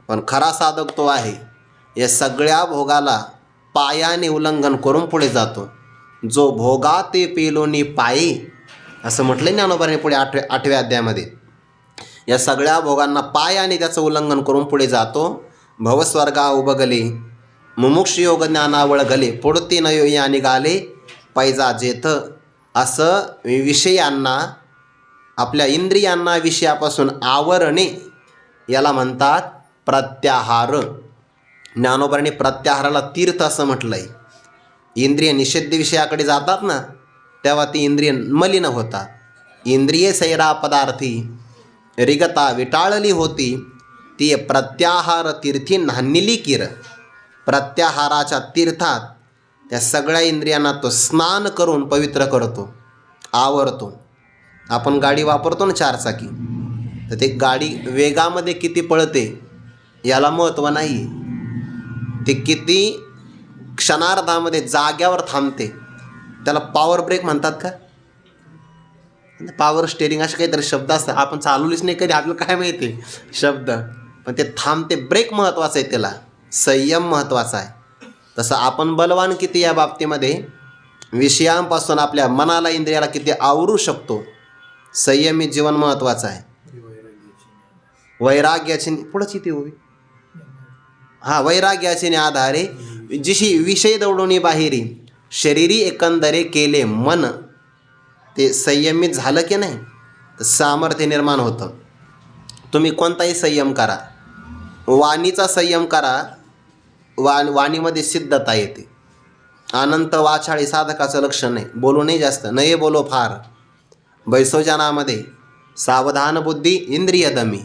पण खरा साधक तो आहे, या सगळ्या भोगाला पायाने उल्लंघन करून पुढे जातो. जो भोगा ते पेलोनी पायी, असं म्हटलं ज्ञानोबाने पुढे 8व्या अध्यायामध्ये. या सगळ्या भोगांना पायाने त्याचं उल्लंघन करून पुढे जातो. भवस्वर्गा उबगले मुमुक्ष योग ज्ञानावळ गले, पुढती नयो या निघाले पैजा जेथ. असं विषयांना, आपल्या इंद्रियांना विषयापासून आवरणे याला म्हणतात प्रत्याहार. ज्ञानोबाने प्रत्याहाराला तीर्थ असं म्हटलं आहे. इंद्रिय निषिद्ध विषयाकडे जातात ना, तेव्हा ती इंद्रिय मलिन होतात. इंद्रिये सैरा पदार्थी रिगता विटाळली होती, ती प्रत्याहार तीर्थी नान्हिली किर. प्रत्याहाराच्या तीर्थात त्या सगळ्या इंद्रियांना तो स्नान करून पवित्र करतो, आवरतो. आपण गाडी वापरतो ना 4 चाकी, तर ते गाडी वेगामध्ये किती पळते याला महत्त्व नाही. ते किती क्षणार्धामध्ये जाग्यावर थांबते त्याला पॉवर ब्रेक म्हणतात का? पॉवर स्टेरिंग असे काहीतरी शब्द असतात. आपण चालवलीच नाही कधी, आपल्याला काय माहिती शब्द. पण ते थांबते. ब्रेक महत्त्वाचं आहे, त्याला संयम महत्त्वाचा आहे. तसं आपण बलवान किती या बाबतीमध्ये, विषयांपासून आपल्या मनाला इंद्रियाला किती आवरू शकतो. संयमी जीवन महत्त्वाचं आहे. वैराग्याची पुढंच इथे उभी. वैराग्याचे आधारे जिशी विषय दौडोनी बाहेरी शरीरी एकंदरे केले मन. ते संयमित झालं की नाही तर सामर्थ्य निर्माण होतं. तुम्ही कोणताही संयम करा, वाणीचा संयम करा, वाणीमध्ये सिद्धता येते. अनंत वाचाळी साधकाचं लक्षण नाही. बोलू नाही जास्त, नये बोलो फार. बैसोजानामध्ये सावधान बुद्धी इंद्रिय दमी.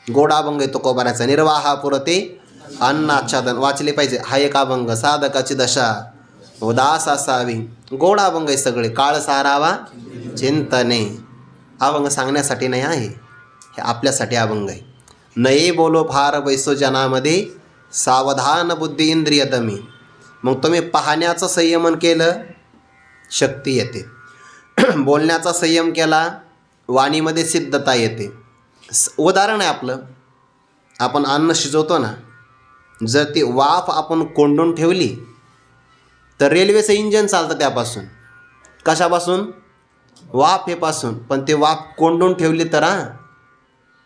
गोड अभंग येतो तुकोबाराचा. निर्वाहा पुरते अन्नाच्छादन वाचले पाहिजे. हा एक अभंग. साधकाची दशा उदास असावी. गोड अभंग आहे सगळे. काळ सारावा चिंतने. अभंग सांगण्यासाठी नाही आहे, हे आपल्यासाठी अभंग आहे. नये बोलो फार बैसोजनामध्ये सावधान बुद्धी इंद्रिय दमी. मग तुम्ही पाहण्याचं संयमन केलं, शक्ती येते. बोलण्याचा संयम केला, वाणीमध्ये सिद्धता येते. उदाहरण आहे आपलं. आपण अन्न शिजवतो ना, जर ती वाफ आपण कोंडून ठेवली तर रेल्वेचं इंजन चालतं त्यापासून. कशापासून? वाफेपासून. पण ते वाफ कोंडून ठेवली तर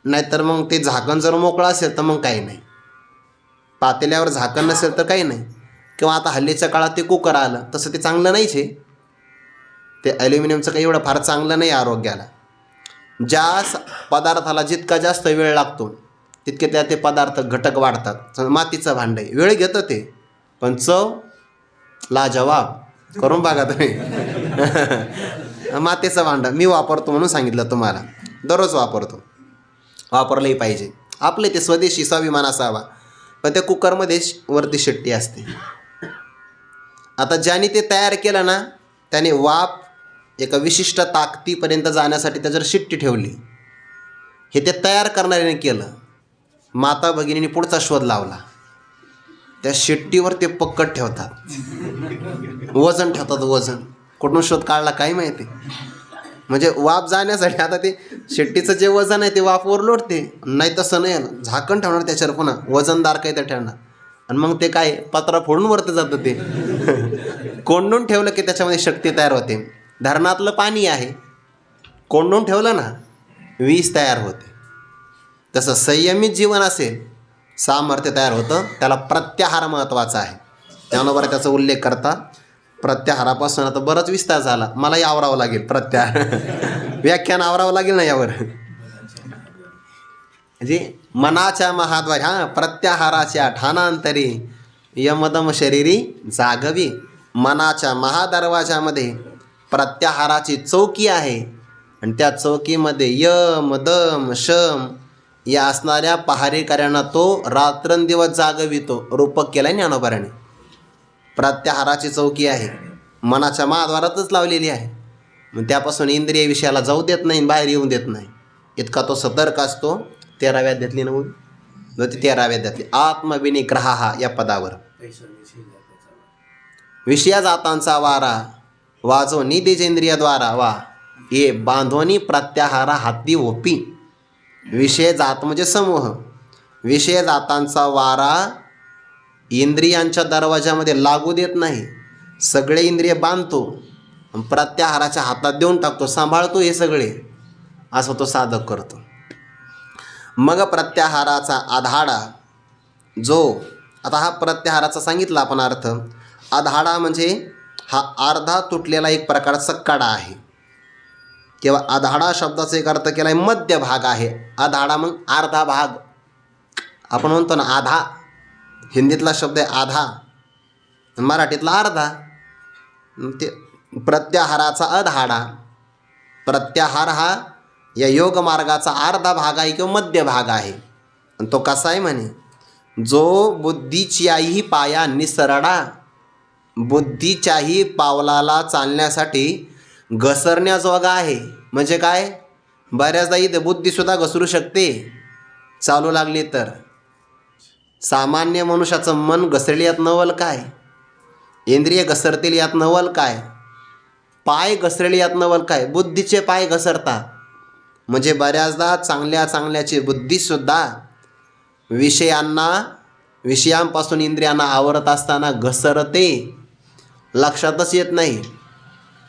नाहीतर मग ते झाकण जर मोकळं असेल तर मग काही नाही. पातेल्यावर झाकण नसेल तर काही नाही. किंवा आता हल्लीच्या काळात ते कुकर आलं, तसं ते चांगलं नाहीच आहे. ते ॲल्युमिनियमचं काही एवढं फार चांगलं नाही आरोग्याला. ज्या पदार्थाला जितका जास्त वेळ लागतो तितके ते पदार्थ घटक वाढतात. मातीचं भांडं आहे, वेळ घेतं ते, पण चव लाजवाब. करून बघा तुम्ही. मातीचं भांडं मी वापरतो म्हणून सांगितलं तुम्हाला. दररोज वापरलंही पाहिजे. आपले ते स्वदेशी स्वाभिमान असावा. पण त्या कुकरमध्ये वरती शिट्टी असते. आता ज्याने ते तयार केलं ना, त्याने वाफ एका विशिष्ट ताकदीपर्यंत जाण्यासाठी त्याच्यावर शिट्टी ठेवली. हे ते तयार करणाऱ्याने केलं. माता भगिनीने पुढचा शोध लावला. त्या शिट्टीवर ते पक्कड ठेवतात, वजन ठेवतात. वजन कुठून शोध काढला काय माहिती. म्हणजे वाफ जाण्यासाठी आता ते शिट्टीचं जे वजन आहे ते वाफवर लोटते. नाही तसं नाही, झाकण ठेवणार त्याच्यावर, पुन्हा वजनदार काही तर ठेवणार. आणि मग ते काय पत्रा फोडून वरती जातं. ते कोंडून ठेवलं की त्याच्यामध्ये शक्ती तयार होते. धरणातलं पाणी आहे, कोंडून ठेवलं ना वीज तयार होते. तसं संयमित जीवन असेल, सामर्थ्य तयार होतं. त्याला प्रत्याहार महत्त्वाचा आहे. त्यानुसार त्याचा उल्लेख करता. प्रत्याहारापासून आता बरंच विस्तार झाला, मलाही आवरावं लागेल प्रत्याहार. व्याख्यान आवरावं लागेल ना यावर. म्हणजे मनाच्या महाद्वारे प्रत्याहाराच्या ठाणांतरी यमदम शरीरी जागवी. मनाच्या महादरवाजामध्ये प्रत्याहाराची चौकी आहे. आणि त्या चौकीमध्ये यम दम शम या असणाऱ्या पहारेकऱ्यांना तो रात्रंदिवस जागवितो. रूपक केला ज्ञानोबाने. प्रत्याहाराची चौकी आहे, मनाच्या महाद्वारातच लावलेली आहे. मग त्यापासून इंद्रिय विषयाला जाऊ देत नाही, बाहेर येऊन देत नाही. इतका तो सतर्क असतो. 13व्या अध्यायातली नव्हती, 13व्या अध्यायातली आत्मविनिग्रह या पदावर. विषया जातांचा वारा वाजो निदेजेंद्रियद्वारा वा ये बांधोनी प्रत्याहारा हाती ओपी. विषय जात म्हणजे समूह. विषय जातांचा वारा इंद्रियांच्या दरवाजामध्ये लागू देत नाही. सगळे इंद्रिय बांधतो, प्रत्याहाराच्या हातात देऊन टाकतो, सांभाळतो. हे सगळे असं तो साधक करतो. मग प्रत्याहाराचा आधाडा जो, आता हा प्रत्याहाराचा सांगितला आपण अर्थ. आधाडा म्हणजे हा अर्धा तुटलेला एक प्रकारचा कडा आहे. किंवा आधाडा शब्दाचा एक अर्थ केला आहे मध्य भाग आहे. आधाडा मग अर्धा भाग. आपण म्हणतो ना आधा, हिंदीतला शब्द आहे आधा, मराठीतला अर्धा. ते प्रत्याहाराचा आधाडा. प्रत्याहार हा या योग मार्गाचा अर्धा भाग आहे किंवा मध्य भाग आहे. आणि तो कसा आहे म्हणे, जो बुद्धीच्याही पाया निसरडा. बुद्धीच्याही पावलाला चालण्यासाठी घसरण्याजोगा आहे. म्हणजे काय, बऱ्याचदा इथे बुद्धीसुद्धा घसरू शकते चालू लागली तर. सामान्य मनुष्याचं मन घसरेल यात नवल काय, इंद्रिय घसरतील यात नवल काय, पाय घसरेल यात नवल काय. बुद्धीचे पाय घसरतात. म्हणजे बऱ्याचदा चांगल्याची बुद्धीसुद्धा विषयांपासून इंद्रियांना आवरत असताना घसरते, लक्षातच येत नाही.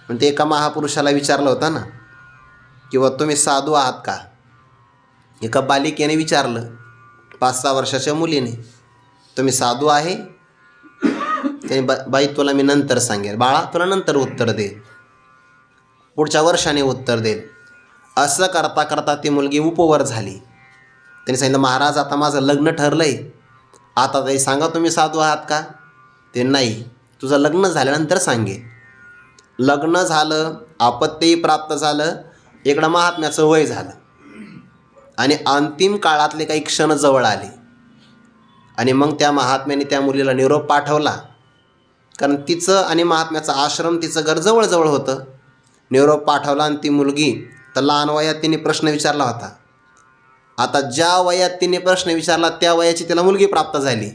पण ते एका महापुरुषाला विचारलं होतं ना, किंवा तुम्ही साधू आहात का. एका बालिकेने विचारलं, 5-6 वर्षाच्या मुलीने, तुम्ही साधू आहे. त्याने बाई तुला मी नंतर सांगेल, बाळा तुला नंतर उत्तर देईल, पुढच्या वर्षाने उत्तर देईल. असं करता करता ती मुलगी उपवर झाली. त्याने सांगितलं, महाराज आता माझं लग्न ठरलं आहे, आता ताई सांगा तुम्ही साधू आहात का. ते नाही, तुझं लग्न झाल्यानंतर सांगेल. लग्न झालं, आपत्तीही प्राप्त झालं, इकडं महात्म्याचं वय झालं आणि अंतिम काळातले काही क्षण जवळ आले. आणि मग त्या महात्म्याने त्या मुलीला निरोप पाठवला, कारण तिचं आणि महात्म्याचा आश्रम, तिचं घर जवळजवळ होतं. निरोप पाठवला आणि ती मुलगी तर लहान वयात तिने प्रश्न विचारला होता. आता ज्या वयात तिने प्रश्न विचारला त्या वयाची तिला मुलगी प्राप्त झाली.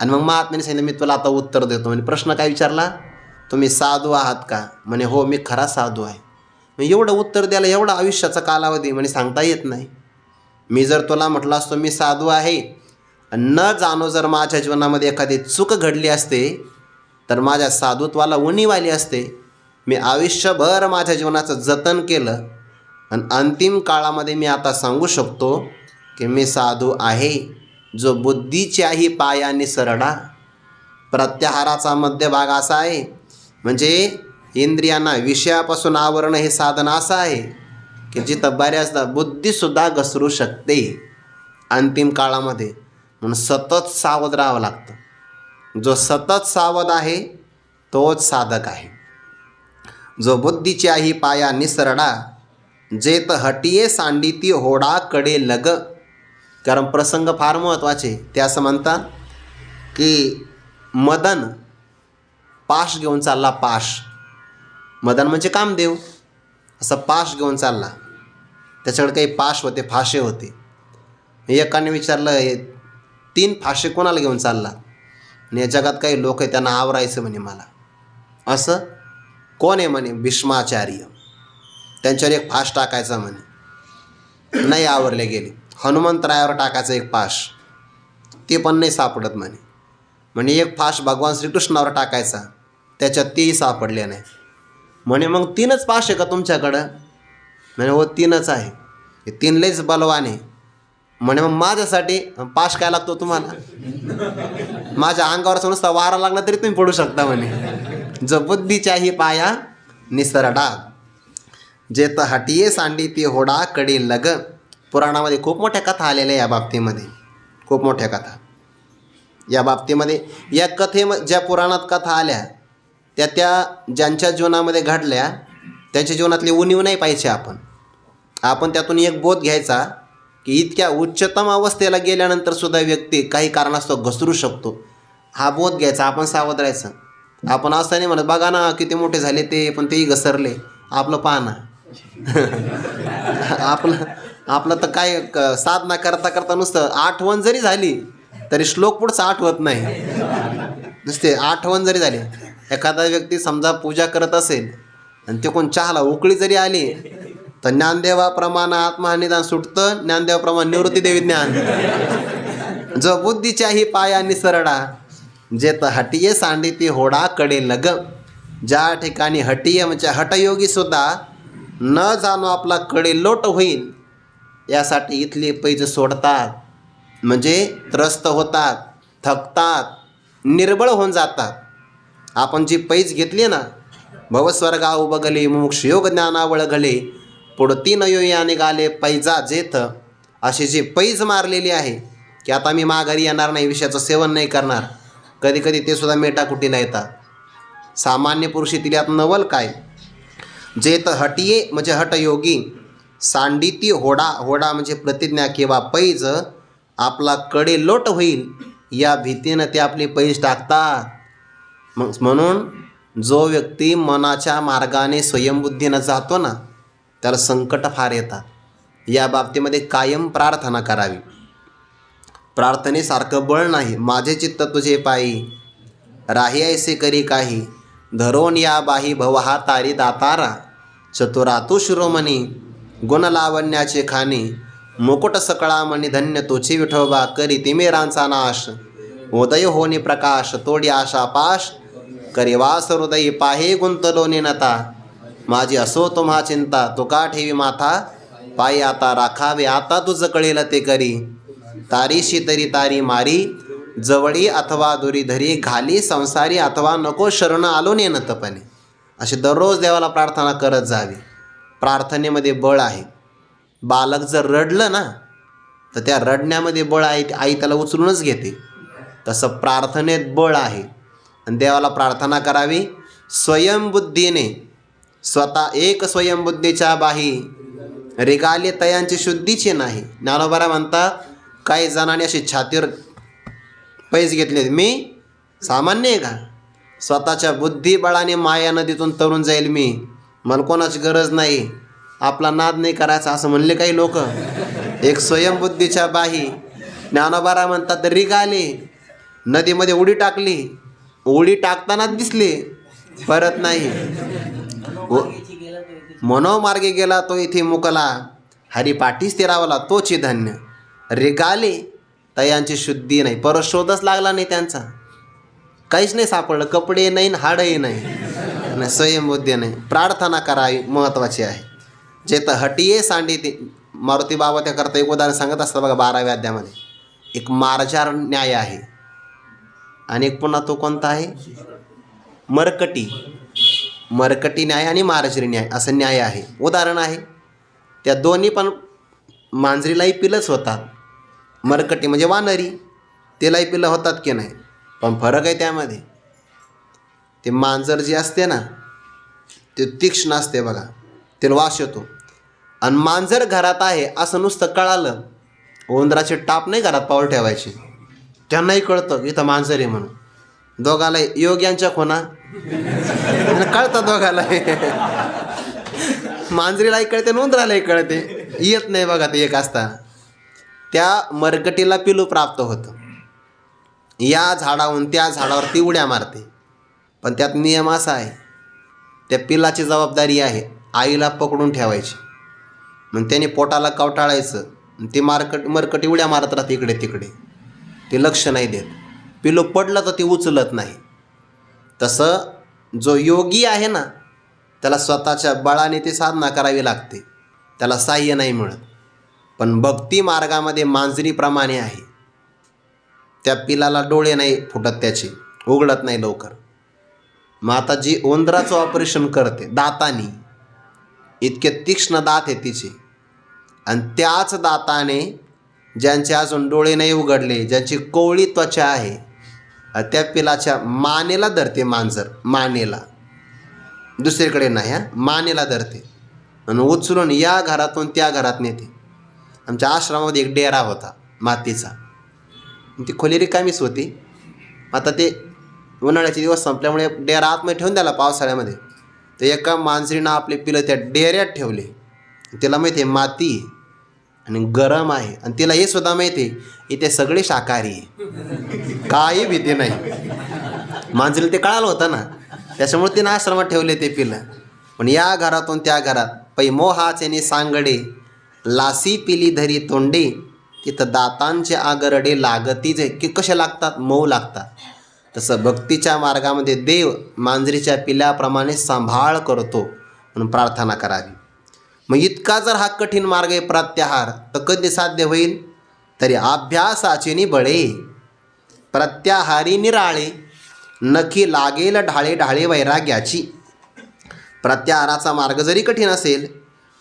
आणि मग महात्म्याने सांगितलं, मी तुला आता उत्तर देतो. म्हणजे प्रश्न काय विचारला, तुम्ही साधू आहात का. म्हणे हो मी खरा साधू आहे. म्हणजे एवढं उत्तर द्यायला एवढा आयुष्याचा कालावधी म्हणे सांगता येत नाही. मी जर तुला म्हटलं असतो मी साधू आहे, न जाणो जर माझ्या जीवनामध्ये एखादी चूक घडली असते तर माझ्या साधुत्वाला उणीव आली असते. मी आयुष्यभर माझ्या जीवनाचं जतन केलं आणि अंतिम काळामध्ये मी आता सांगू शकतो की मी साधू आहे. जो बुद्धीच्याही पायाने सरडा. प्रत्याहाराचा मध्यभाग असा आहे, म्हणजे इंद्रियांना विषयापासून आवरणं हे साधन असं आहे की जिथं बऱ्याचदा बुद्धीसुद्धा घसरू शकते अंतिम काळामध्ये. म्हणून सतत सावध राहावं लागतं. जो सतत सावध आहे तोच साधक आहे. जो बुद्धीच्याही पाया निसरडा, जेत हटिये सांडिती होडा कडे लग. कारण प्रसंग फार महत्त्वाचे. ते असं म्हणतात की मदन पाश घेऊन चालला. पाश, मदन म्हणजे कामदेव. असं पाश घेऊन चालला. त्याच्याकडे काही पाश होते, फाशे होते. एकाने विचारलं, 3 फाशे कोणाला घेऊन चालला? आणि या जगात काही लोक आहे त्यांना आवरायचं म्हणे मला. असं कोण आहे म्हणे? भीष्माचार्य. त्यांच्यावर एक फाश टाकायचा म्हणे, नाही आवरले गेले. हनुमंतरायावर टाकायचं एक फाश, ते पण नाही सापडत म्हणे. म्हणे एक फाश भगवान श्रीकृष्णावर टाकायचा, त्याच्यात तेही सापडले नाही. म्हणे मग 3च फाश आहे का तुमच्याकडं? म्हणे हो 3च आहे. हे 3 लयच बलवान आहे. म्हणे मग माझ्यासाठी पाश काय लागतो तुम्हाला? माझ्या अंगावरचा नुसता वारा लागला तरी तुम्ही पडू शकता म्हणे. जो बुद्धीच्याही पाया निसरडा, जेत हटिये सांडिती होडा कडे लग. पुराणामध्ये खूप मोठ्या कथा आलेल्या या बाबतीमध्ये, खूप मोठ्या कथा या बाबतीमध्ये. या ज्या पुराणात कथा आल्या त्या ज्यांच्या जीवनामध्ये घडल्या त्यांच्या जीवनातली उणीव नाही पाहिजे. आपण त्यातून एक बोध घ्यायचा की इतक्या उच्चतम अवस्थेला गेल्यानंतर सुद्धा व्यक्ती काही कारणास्तव घसरू शकतो. हा बोध घ्यायचा. आपण सावध राहायचं. आपण असं नाही म्हणत बघा ना किती मोठे झाले ते, पण तेही घसरले. आपलं पाहा ना. आपलं तर काय साधना करता करता नुसतं आठवण जरी झाली तरी श्लोक पुढचं आठवत नाही. नुसते आठवण जरी झाली. एखादा व्यक्ती समजा पूजा करत असेल आणि ते कोण चहाला उकळी जरी आली तर ज्ञानदेवाप्रमाणे आत्महानिदान सुटतं, ज्ञानदेवाप्रमाणे निवृत्तीदेवी ज्ञान. जो बुद्धीच्याही पाया निसरडा, जेत हटिये सांडिती होडा कडे लग. ज्या ठिकाणी हटिये म्हणजे हठयोगी सुद्धा न जाणो आपला कडे लोट होईल यासाठी इथले पैज सोडतात. म्हणजे त्रस्त होतात, थकतात, निर्बळ होऊन जातात. आपण जी पैज घेतली ना, भवस्वर्गा उबगले मोक्ष योग ज्ञानावळ घले पुढती नयो निघाले पैजा जेथ. अशी जी पैज मारलेली आहे की आता मी माघारी येणार नाही, विषयाचं सेवन नाही करणार, कधी कधी ते सुद्धा मेटाकुटीला येतात. सामान्य पुरुषी यात नवल काय? जेथ हटिये म्हणजे हटयोगी, सांडिती होडा, होडा म्हणजे प्रतिज्ञा किंवा पैज, आपला कडे लोट होईल या भीतीनं ते आपली पैज टाकतात. म्हणून जो व्यक्ती मनाच्या मार्गाने स्वयंबुद्धीनं जातो ना त्याला संकट फार येतात. या बाबतीमध्ये कायम प्रार्थना करावी. प्रार्थनेसारखं बळ नाही. माझे चित्त तुझे पायी, राही ऐसे करी काही, धरोन या बाही भवहा तारी दातारा, चतुरा तू शिरोमणी, गुण लावण्याचे खाणी, मुकुट सकळा मणी धन्य तोची विठोबा, करी तिमिरांचा नाश, उदय होनी प्रकाश, तोडी आशा पाश, करी वास हृदयी पाहे गुंतलो निनता, माझी असो तुम्हा चिंता, तुका ठेवी माथा, पायी आता राखावे आता तुझ कळेल ते करी, तारीशी तरी तारी मारी, जवळी अथवा दुरी धरी, घाली संसारी अथवा नको शरण आलो नेनतपणे. अशी दररोज देवाला प्रार्थना करत जावी. प्रार्थनेमध्ये बळ आहे. बालक जर रडलं ना तर त्या रडण्यामध्ये बळ आहे, आई त्याला उचलूनच घेते. तसं प्रार्थनेत बळ आहे. आणि देवाला प्रार्थना करावी स्वयंबुद्धीने. स्वतः एक स्वयंबुद्धीच्या बाही, रिगाले तयांची शुद्धीची नाही. ज्ञानोबा म्हणता काही जणांनी अशी छातीवर पैज घेतले. मी सामान्य आहे का? स्वतःच्या बुद्धिबळाने माया नदीतून तरुण जाईल मी, मला कोणाची गरज नाही, आपला नाद नाही करायचा असं म्हणले काही लोक. एक स्वयंबुद्धीच्या बाही. ज्ञानोबा म्हणतात रिगाले, नदीमध्ये उडी टाकली, उडी टाकतानाच दिसले, परत नाही. मनोमार्गे गेला तो इथे मुकला, हरिपाठीच तेरावला तोची धन्य. रेगाले तयांची शुद्धी नाही, परत शोधच लागला नाही त्यांचा. काहीच नाही सापडलं, कपडे नाही हाडही नाही, स्वयंबुद्धी नाही. प्रार्थना करावी महत्त्वाची आहे. जे तर हटिये सांडी ते मारुती बाबा त्याकरता एक उदाहरण सांगत असतात बघा 12व्या अध्यायामध्ये. एक मार्जार न्याय आहे आणि एक पुन्हा तो कोणता आहे, मरकटी न्याय आणि मार्जरी न्याय असं न्याय आहे. उदाहरण आहे. त्या दोन्ही पण मांजरीलाही पिलंच होतात. मरकटी म्हणजे वानरी, तिलाही पिलं होतात की नाही, पण फरक आहे त्यामध्ये. ते मांजर जे असते ना ते तीक्ष्ण असते बघा, त्याला वास येतो. आणि मांजर घरात आहे असं नुसतं कळालं, उंदराचे टाप नाही घरात पाऊल ठेवायचे, त्यांनाही कळतं इथं मांजर आहे म्हणून. दोघाला योग यांच्या खोना कळतं दोघाला. मांजरीलाही कळते आणि उंदरालाही कळते, येत नाही बघा ते एक असता. त्या मरकटीला पिलू प्राप्त होतं. या झाडाहून त्या झाडावर ती उड्या मारते, पण त्यात नियम असा आहे, त्या पिलाची जबाबदारी आहे आईला पकडून ठेवायची. मग त्याने पोटाला कवटाळायचं, ते मरकटी उड्या मारत राहते इकडे तिकडे, ते लक्ष नाही देत. पिलू पडलं तर ते उचलत नाही. तसं जो योगी आहे ना त्याला स्वतःच्या बळाने ते साधना करावी लागते, त्याला साह्य नाही मिळत. पण भक्ती मार्गामध्ये मांजरीप्रमाणे आहे. त्या पिलाला डोळे नाही फुटत, त्याचे उघडत नाही लवकर. मग आता जी उंदराचं ऑपरेशन करते दातानी, इतके तीक्ष्ण दात आहे तिचे, आणि त्याच दाताने ज्यांचे अजून डोळे नाही उघडले, ज्यांची कोवळी त्वचा आहे, त्या पिलाच्या मानेला धरते मांजर, मानेला, दुसरीकडे नाही, मानेला धरते आणि उचलून या घरातून त्या घरात नेते. आमच्या आश्रमामध्ये एक डेरा होता मातीचा, ती खोली रिकामीच होती. आता ते उन्हाळ्याचे दिवस संपल्यामुळे डेरा आतमध्ये ठेवून द्याला पावसाळ्यामध्ये. तर एका मांजरीनं आपले पिलं त्या डेऱ्यात ठेवले. तिला माहिती आहे माती आणि गरम आहे, आणि तिला हे सुद्धा माहिती आहे इथे सगळे शाकाहारी आहे, काही भीती नाही. मांजरीला ते कळालं होतं ना, त्याच्यामुळे तिनं आश्रमात ठेवले ते पिलं. पण या घरातून त्या घरात पै मोहाचे सांगडे, लासी पिली धरी तोंडे, तिथं दातांचे आगरडे लागतीच आहे की कसे लागतात, मऊ लागतात. तसं भक्तीच्या मार्गामध्ये देव मांजरीच्या पिल्याप्रमाणे सांभाळ करतो, म्हणून प्रार्थना करावी. मग इतका जर हा कठीण मार्ग आहे प्रत्याहार, तर कधी साध्य होईल, तरी अभ्यासाचे नि बळे, प्रत्याहारी निराळे, नखी लागेल ढाळे ढाळे वैराग्याची. प्रत्याहाराचा मार्ग जरी कठीण असेल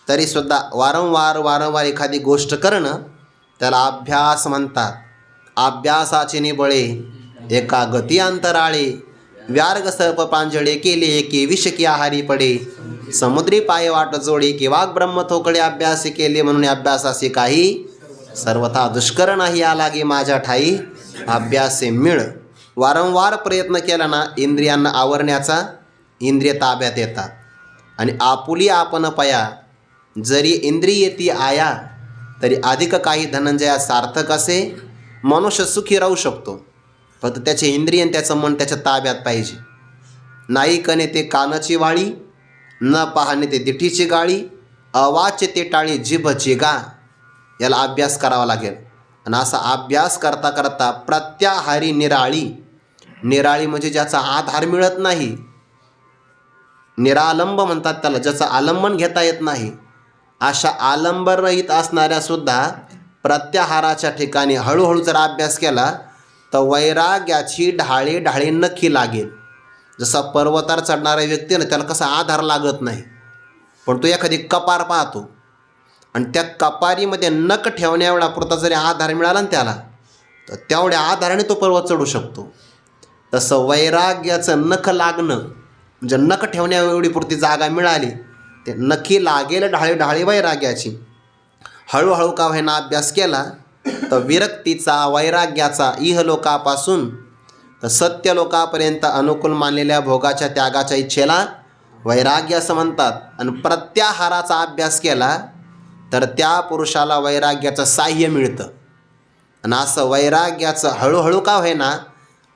तरीसुद्धा वारंवार एखादी गोष्ट करणं त्याला अभ्यास म्हणतात. अभ्यासाचे नि बळे, एका गती अंतराळे, व्यार्ग सर्प पांजळे केले की विष की आहारी पडे, समुद्री पाय वाट जोडे की वाघ ब्रह्म थोकळे अभ्यास केले, म्हणून अभ्यासाचे काही सर्वथा दुष्कर नाही आलागे माझ्या ठाई, अभ्यासे मिळ. वारंवार प्रयत्न केला ना इंद्रियांना आवरण्याचा, इंद्रिय ताब्यात येतात. आणि आपुली आपण पया, जरी इंद्रिय ती आया, तरी अधिक काही धनंजया सार्थक असे मनुष्य सुखी राहू शकतो. फक्त त्याचे इंद्रिय त्याचं मन त्याच्या ताब्यात पाहिजे. नाही कने ते कानाची वाळी, न पाहणे ते दिठीची गाळी, अवाच्य ते टाळी जिभची गा. याला अभ्यास करावा लागेल. आणि असा अभ्यास करता करता प्रत्याहारी निराळी, निराळी म्हणजे ज्याचा आधार मिळत नाही, निरालंब म्हणतात त्याला, ज्याचं आलंबन घेता येत नाही, अशा आलंबरहित असणाऱ्या सुद्धा प्रत्याहाराच्या ठिकाणी हळूहळू जर अभ्यास केला तर वैराग्याची ढाळे ढाळे नक्की लागेल. जसा पर्वतावर चढणारा व्यक्ती ना त्याला कसा आधार लागत नाही, पण तो एखादी कपार पाहतो आणि त्या कपारीमध्ये नख ठेवण्याएवढा पुरता जरी आधार मिळाला ना त्याला, तर तेवढ्या आधाराने तो पर्वत चढू शकतो. तसं वैराग्याचं नख लागणं म्हणजे नख ठेवण्या एवढी पुरती जागा मिळाली, ते नखी लागेल ढाळे ढाळे वैराग्याची. हळूहळू का होईना अभ्यास केला तर विरक्तीचा, वैराग्याचा, इहलोकापासून तर सत्यलोकापर्यंत अनुकूल मानलेल्या भोगाच्या त्यागाच्या इच्छेला वैराग्य असं म्हणतात. आणि प्रत्याहाराचा अभ्यास केला तर त्या पुरुषाला वैराग्याचं साह्य मिळतं. आणि असं वैराग्याचं हळूहळू का होईना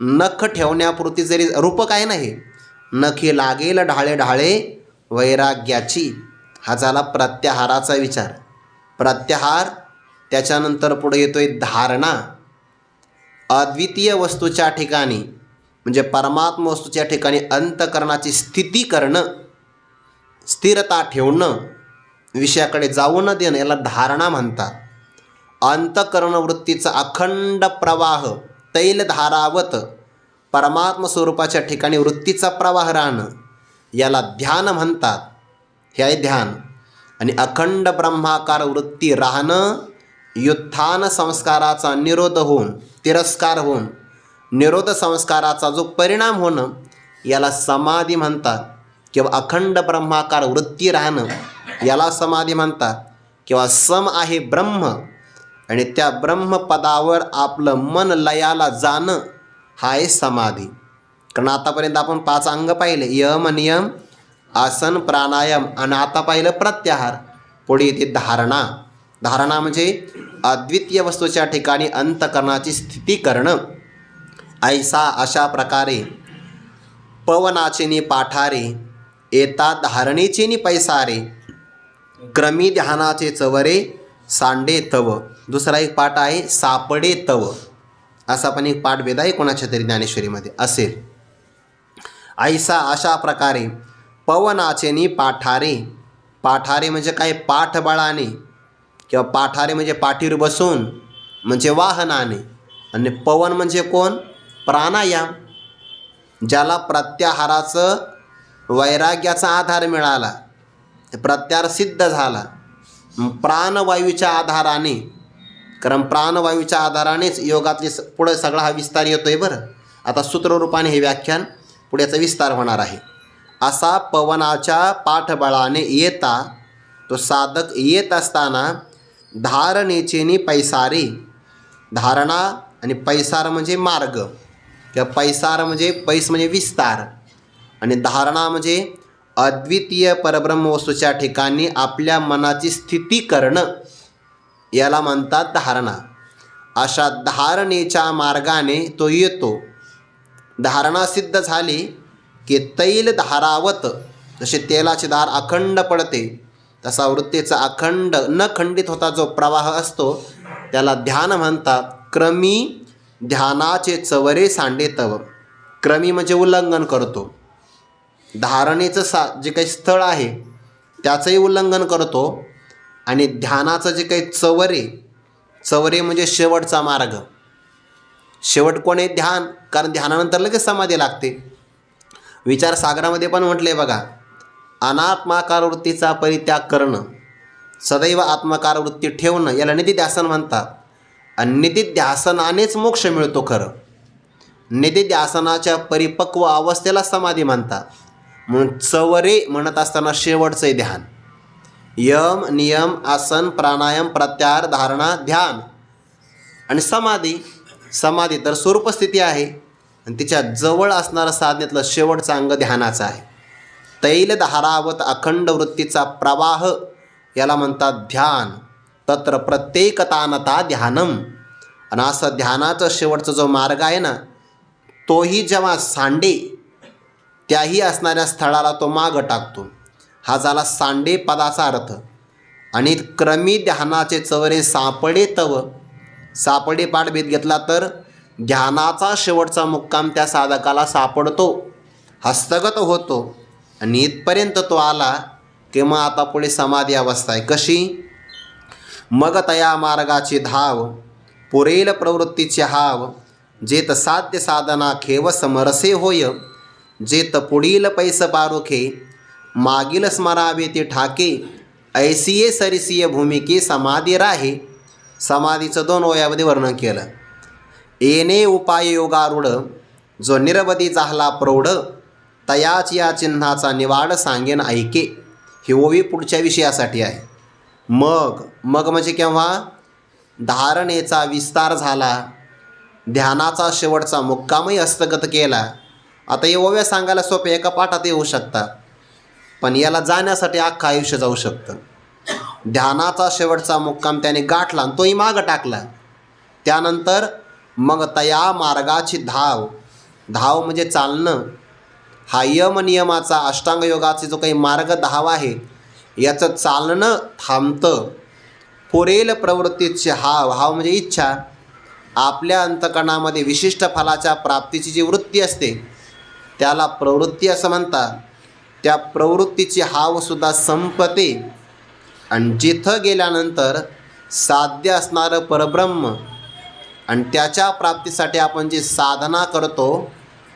नख ठेवण्यापुरती जरी रूपक आहे ना हे, नखी लागेल ढाळे ढाळे वैराग्याची, हा झाला प्रत्याहाराचा विचार. प्रत्याहार, त्याच्यानंतर पुढे येतोय धारणा. अद्वितीय वस्तूच्या ठिकाणी म्हणजे परमात्मा वस्तूच्या ठिकाणी अंतःकरणाची स्थिती करणं, स्थिरता ठेवणं, विषयाकडे जाऊ न देणं, याला धारणा म्हणतात. अंतःकरण वृत्तीचा अखंड प्रवाह तैलधारावत परमात्म स्वरूपाच्या ठिकाणी वृत्तीचा प्रवाह राहणं, याला ध्यान म्हणतात. हे आहे ध्यान. आणि अखंड ब्रह्माकार वृत्ती राहणं, व्युत्थान संस्काराचा निरोध होऊन, तिरस्कार होऊन निरोध संस्काराचा जो परिणाम होणं, याला समाधी म्हणतात. किंवा अखंड ब्रह्माकार वृत्ती राहणं, याला समाधी म्हणतात. किंवा सम आहे ब्रह्म आणि त्या ब्रह्मपदावर आपलं मन लयाला जाणं, हा आहे समाधी. कारण आतापर्यंत आपण 5 अंग पाहिले, यम, नियम, आसन, प्राणायाम, आणि आता पाहिलं प्रत्याहार. पुढे येते धारणा. धारणा म्हणजे अद्वितीय वस्तूच्या ठिकाणी अंतःकरणाची स्थिती करणं. ऐसा अशा प्रकारे पवनाचेनी पाठारे, येता धारणेचेनी पैसारे, क्रमी ध्यानाचे चवरे, सांडे तव. दुसरा एक पाठ आहे सापडे तव. असा पण एक पाठभेद आहे कोणाच्या तरी ज्ञानेश्वरीमध्ये असेल. ऐसा अशा प्रकारे पवनाचेनी पाठारे. पाठारे म्हणजे काय? पाठबळाने किंवा पाठारे म्हणजे पाठीवर बसून, म्हणजे वाहनाने. आणि पवन म्हणजे कोण? प्राणायाम. ज्याला प्रत्याहाराचं वैराग्याचा आधार मिळाला, प्रत्याहार सिद्ध झाला, प्राणवायूच्या आधाराने, कारण प्राणवायूच्या आधारानेच योगातली पुढे सगळा हा विस्तार येतोय. बरं, आता सूत्ररूपाने हे व्याख्यान पुढेचा विस्तार होणार आहे. असा पवनाच्या पाठबळाने येता, तो साधक येत असताना धारणेचेनी पैसारे. धारणा आणि पैसार म्हणजे मार्ग, किंवा पैसार म्हणजे पैस म्हणजे विस्तार, आणि धारणा म्हणजे अद्वितीय परब्रह्म वस्तूच्या ठिकाणी आपल्या मनाची स्थिती करणं, याला म्हणतात धारणा. अशा धारणेच्या मार्गाने तो येतो. धारणा सिद्ध झाली की तैल धारावत, जसे तेलाची धार अखंड पडते, तसा वृत्तीचा अखंड न खंडित होता जो प्रवाह असतो, त्याला ध्यान म्हणतात. क्रमी ध्यानाचे चवरे सांडे तव. क्रमी म्हणजे उल्लंघन करतो. धारणेचं जे काही स्थळ आहे त्याचंही उल्लंघन करतो, आणि ध्यानाचं जे काही चवरे म्हणजे शेवटचा मार्ग. शेवट कोण आहे? ध्यान. कारण ध्यानानंतर लगेच समाधी लागते. विचारसागरामध्ये पण म्हटलं आहे बघा, अनात्माकार वृत्तीचा परित्याग करणं, सदैव आत्माकार वृत्ती ठेवणं, याला निधिध्यासन म्हणतात. आणि निधिध्यासनानेच मोक्ष मिळतो. खरं निधिध्यासनाच्या परिपक्व अवस्थेला समाधी म्हणतात. म्हणून चवरे म्हणत असताना शेवटचं ध्यान. यम, नियम, आसन, प्राणायाम, प्रत्याहार, धारणा, ध्यान आणि समाधी. समाधी तर स्वरूपस्थिती आहे, आणि तिच्या जवळ असणारं साधनेतलं शेवटचं अंग ध्यानाचं आहे. तैल धारावत अखंड वृत्तीचा प्रवाह, याला म्हणतात ध्यान. तत्र प्रत्येकतानता ध्यानम. आणि असं ध्यानाचं शेवटचा जो मार्ग आहे ना, तोही जेव्हा सांडे, त्याही असणाऱ्या स्थळाला तो मागं टाकतो. हा झाला सांडे पदाचा अर्थ. आणि क्रमी ध्यानाचे चवरे सापडे तव. सापडे पाठ भेद घेतला तर ध्यानाचा शेवटचा मुक्काम त्या साधकाला सापडतो, हस्तगत होतो, आणि इथपर्यंत तो आला की मग आता पुढे समाधी अवस्था आहे. कशी? मग तया मार्गाची धाव, पुरेल प्रवृत्तीचे हाव, जेत साध्य साधना खेव समरसे होय, जेत पुढील पैस पारुखे, मागील स्मरावे ते ठाके, ऐसिये सरिसिय भूमिके समाधी राहे. समाधीचं 2 ओव्यामध्ये वर्णन केलं. येणे उपाय योगारूढ, जो निरवधी झाला प्रौढ, तयाच या चिन्हाचा निवाड सांगेन ऐके. ही ओवी पुढच्या विषयासाठी आहे. मग म्हणजे केव्हा? धारणेचा विस्तार झाला, ध्यानाचा शेवटचा मुक्कामही हस्तगत केला. आता हे ओव्या सांगायला सोपे, एका पाठात येऊ शकतात, पण याला जाण्यासाठी अख्खं आयुष्य जाऊ शकतं. ध्यानाचा शेवटचा मुक्काम त्याने गाठला आणि तोही मागं टाकला. त्यानंतर मग तया मार्गाची धाव. धाव म्हणजे चालणं. हा यम नियमाचा अष्टांग योगाचा जो काही मार्ग 10 आहे, याचं चालणं थांबतं. पुरेल प्रवृत्तीचे हाव म्हणजे इच्छा, आपल्या अंतकरणामध्ये विशिष्ट फलाच्या प्राप्तीची जी वृत्ती असते त्याला प्रवृत्ती असं म्हणतात. त्या प्रवृत्तीची हावसुद्धा संपते आणि जिथं गेल्यानंतर साध्य असणारं परब्रह्म आणि त्याच्या प्राप्तीसाठी आपण जी साधना करतो,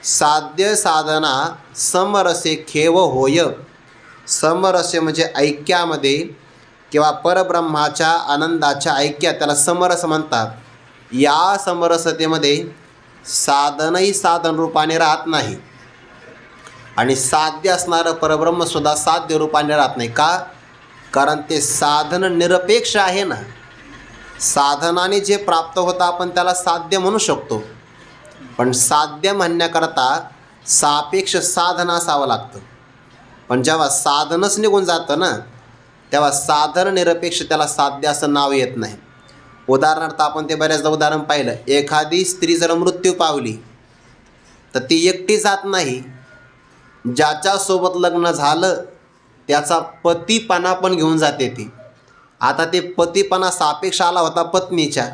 साध्य साधना समरसे खेव होय. समरसे म्हणजे ऐक्यामध्ये किंवा परब्रह्माच्या आनंदाच्या ऐक्यात, त्याला समरस म्हणतात. या समरसतेमध्ये साधनही साधन रूपाने राहत नाही आणि साध्य असणारं परब्रह्मसुद्धा साध्य रूपाने राहत नाही. का? कारण ते साधन निरपेक्ष आहे ना. साधनाने जे प्राप्त होतं आपण त्याला साध्य म्हणू शकतो, पण साध्य म्हणण्याकरता सापेक्ष साधन असावं लागतं. पण जेव्हा साधनच निघून जातं ना, तेव्हा साधन निरपेक्ष त्याला साध्य असं नाव येत नाही. उदाहरणार्थ आपण ते बऱ्याचदा उदाहरण पाहिलं, एखादी स्त्री जर मृत्यू पावली तर ती एकटी जात नाही, ज्याच्यासोबत लग्न झालं त्याचा पतीपणा पण घेऊन जाते ती. आता ते पतीपणा सापेक्ष आला होता पत्नीच्या,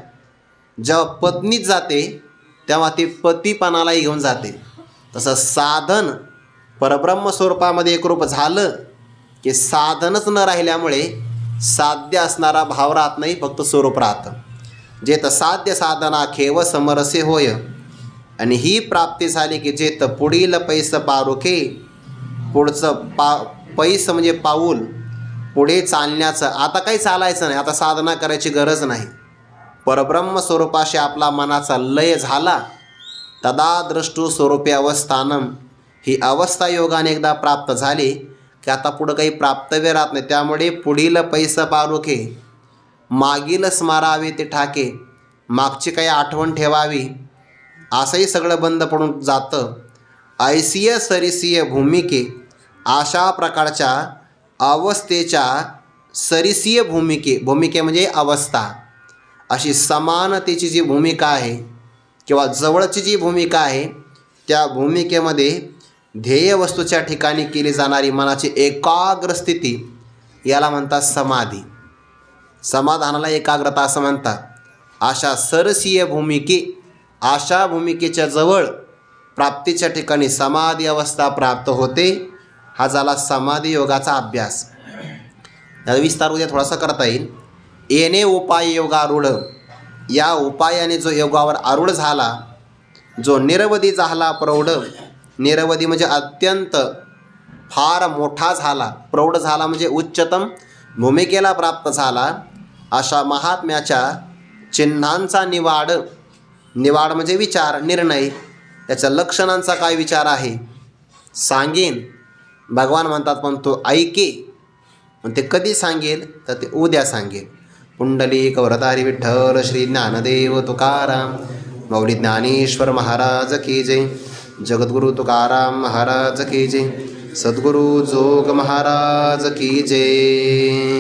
जेव्हा पत्नीच जाते तेव्हा ती पतीपणालाही घेऊन जाते. तसं साधन परब्रह्म स्वरूपामध्ये एकरूप झालं की साधनच न राहिल्यामुळे साध्य असणारा भाव राहत नाही, फक्त स्वरूप राहतं. जेत साध्य साधना खेव समरसे होय. आणि ही प्राप्ती झाली की जेत पुढील पैस पारुखे, पुढचं पैस म्हणजे पाऊल, पुढे चालण्याचं. आता काही चालायचं नाही, आता साधना करायची गरज नाही. परब्रह्म स्वरूपाशी आपला मनाचा लय झाला, तदा द्रष्टू स्वरूपे अवस्थानम. ही अवस्था योगाने एकदा प्राप्त झाली की आता पुढं काही प्राप्तव्य राहत नाही. त्यामुळे पुढील पैस पारुखे, मागील स्मारावे ते ठाके, मागची काही आठवण ठेवावी असंही सगळं बंद पडून जातं. ऐसीय सरिसीय भूमिके, अशा प्रकारच्या अवस्थेच्या सरिसीय भूमिके म्हणजे अवस्था, अशी समानतेची जी भूमिका आहे किंवा जवळची जी भूमिका आहे, त्या भूमिकेमध्ये ध्येय वस्तूच्या ठिकाणी केली जाणारी मनाची एकाग्र स्थिती, याला म्हणतात समाधी. समाधानाला एकाग्रता असं म्हणतात. अशा सरसीय भूमिके, अशा भूमिकेच्या जवळ प्राप्तीच्या ठिकाणी समाधी अवस्था प्राप्त होते. हा झाला समाधी योगाचा अभ्यास. याचा विस्तार उद्या थोडासा करता येईल. येणे उपाय योगारूढ, या उपायाने जो योगावर आरूढ झाला, जो निरवधी झाला प्रौढ, निरवधी म्हणजे अत्यंत फार मोठा झाला, प्रौढ झाला म्हणजे उच्चतम भूमिकेला प्राप्त झाला, अशा महात्म्याच्या चिन्हांचा निवाड म्हणजे विचार, निर्णय, त्याच्या लक्षणांचा काय विचार आहे सांगेन. भगवान म्हणतात पण तो ऐके. पण ते कधी सांगेल तर ते उद्या सांगेल. पुंडलिक वरदारी विठ्ठल श्री ज्ञानदेव तुकाराम मौली ज्ञानेश्वर महाराज की जय. जगद्गुरु तुकाराम महाराज की जय. सद्गुरु जोग महाराज की जय.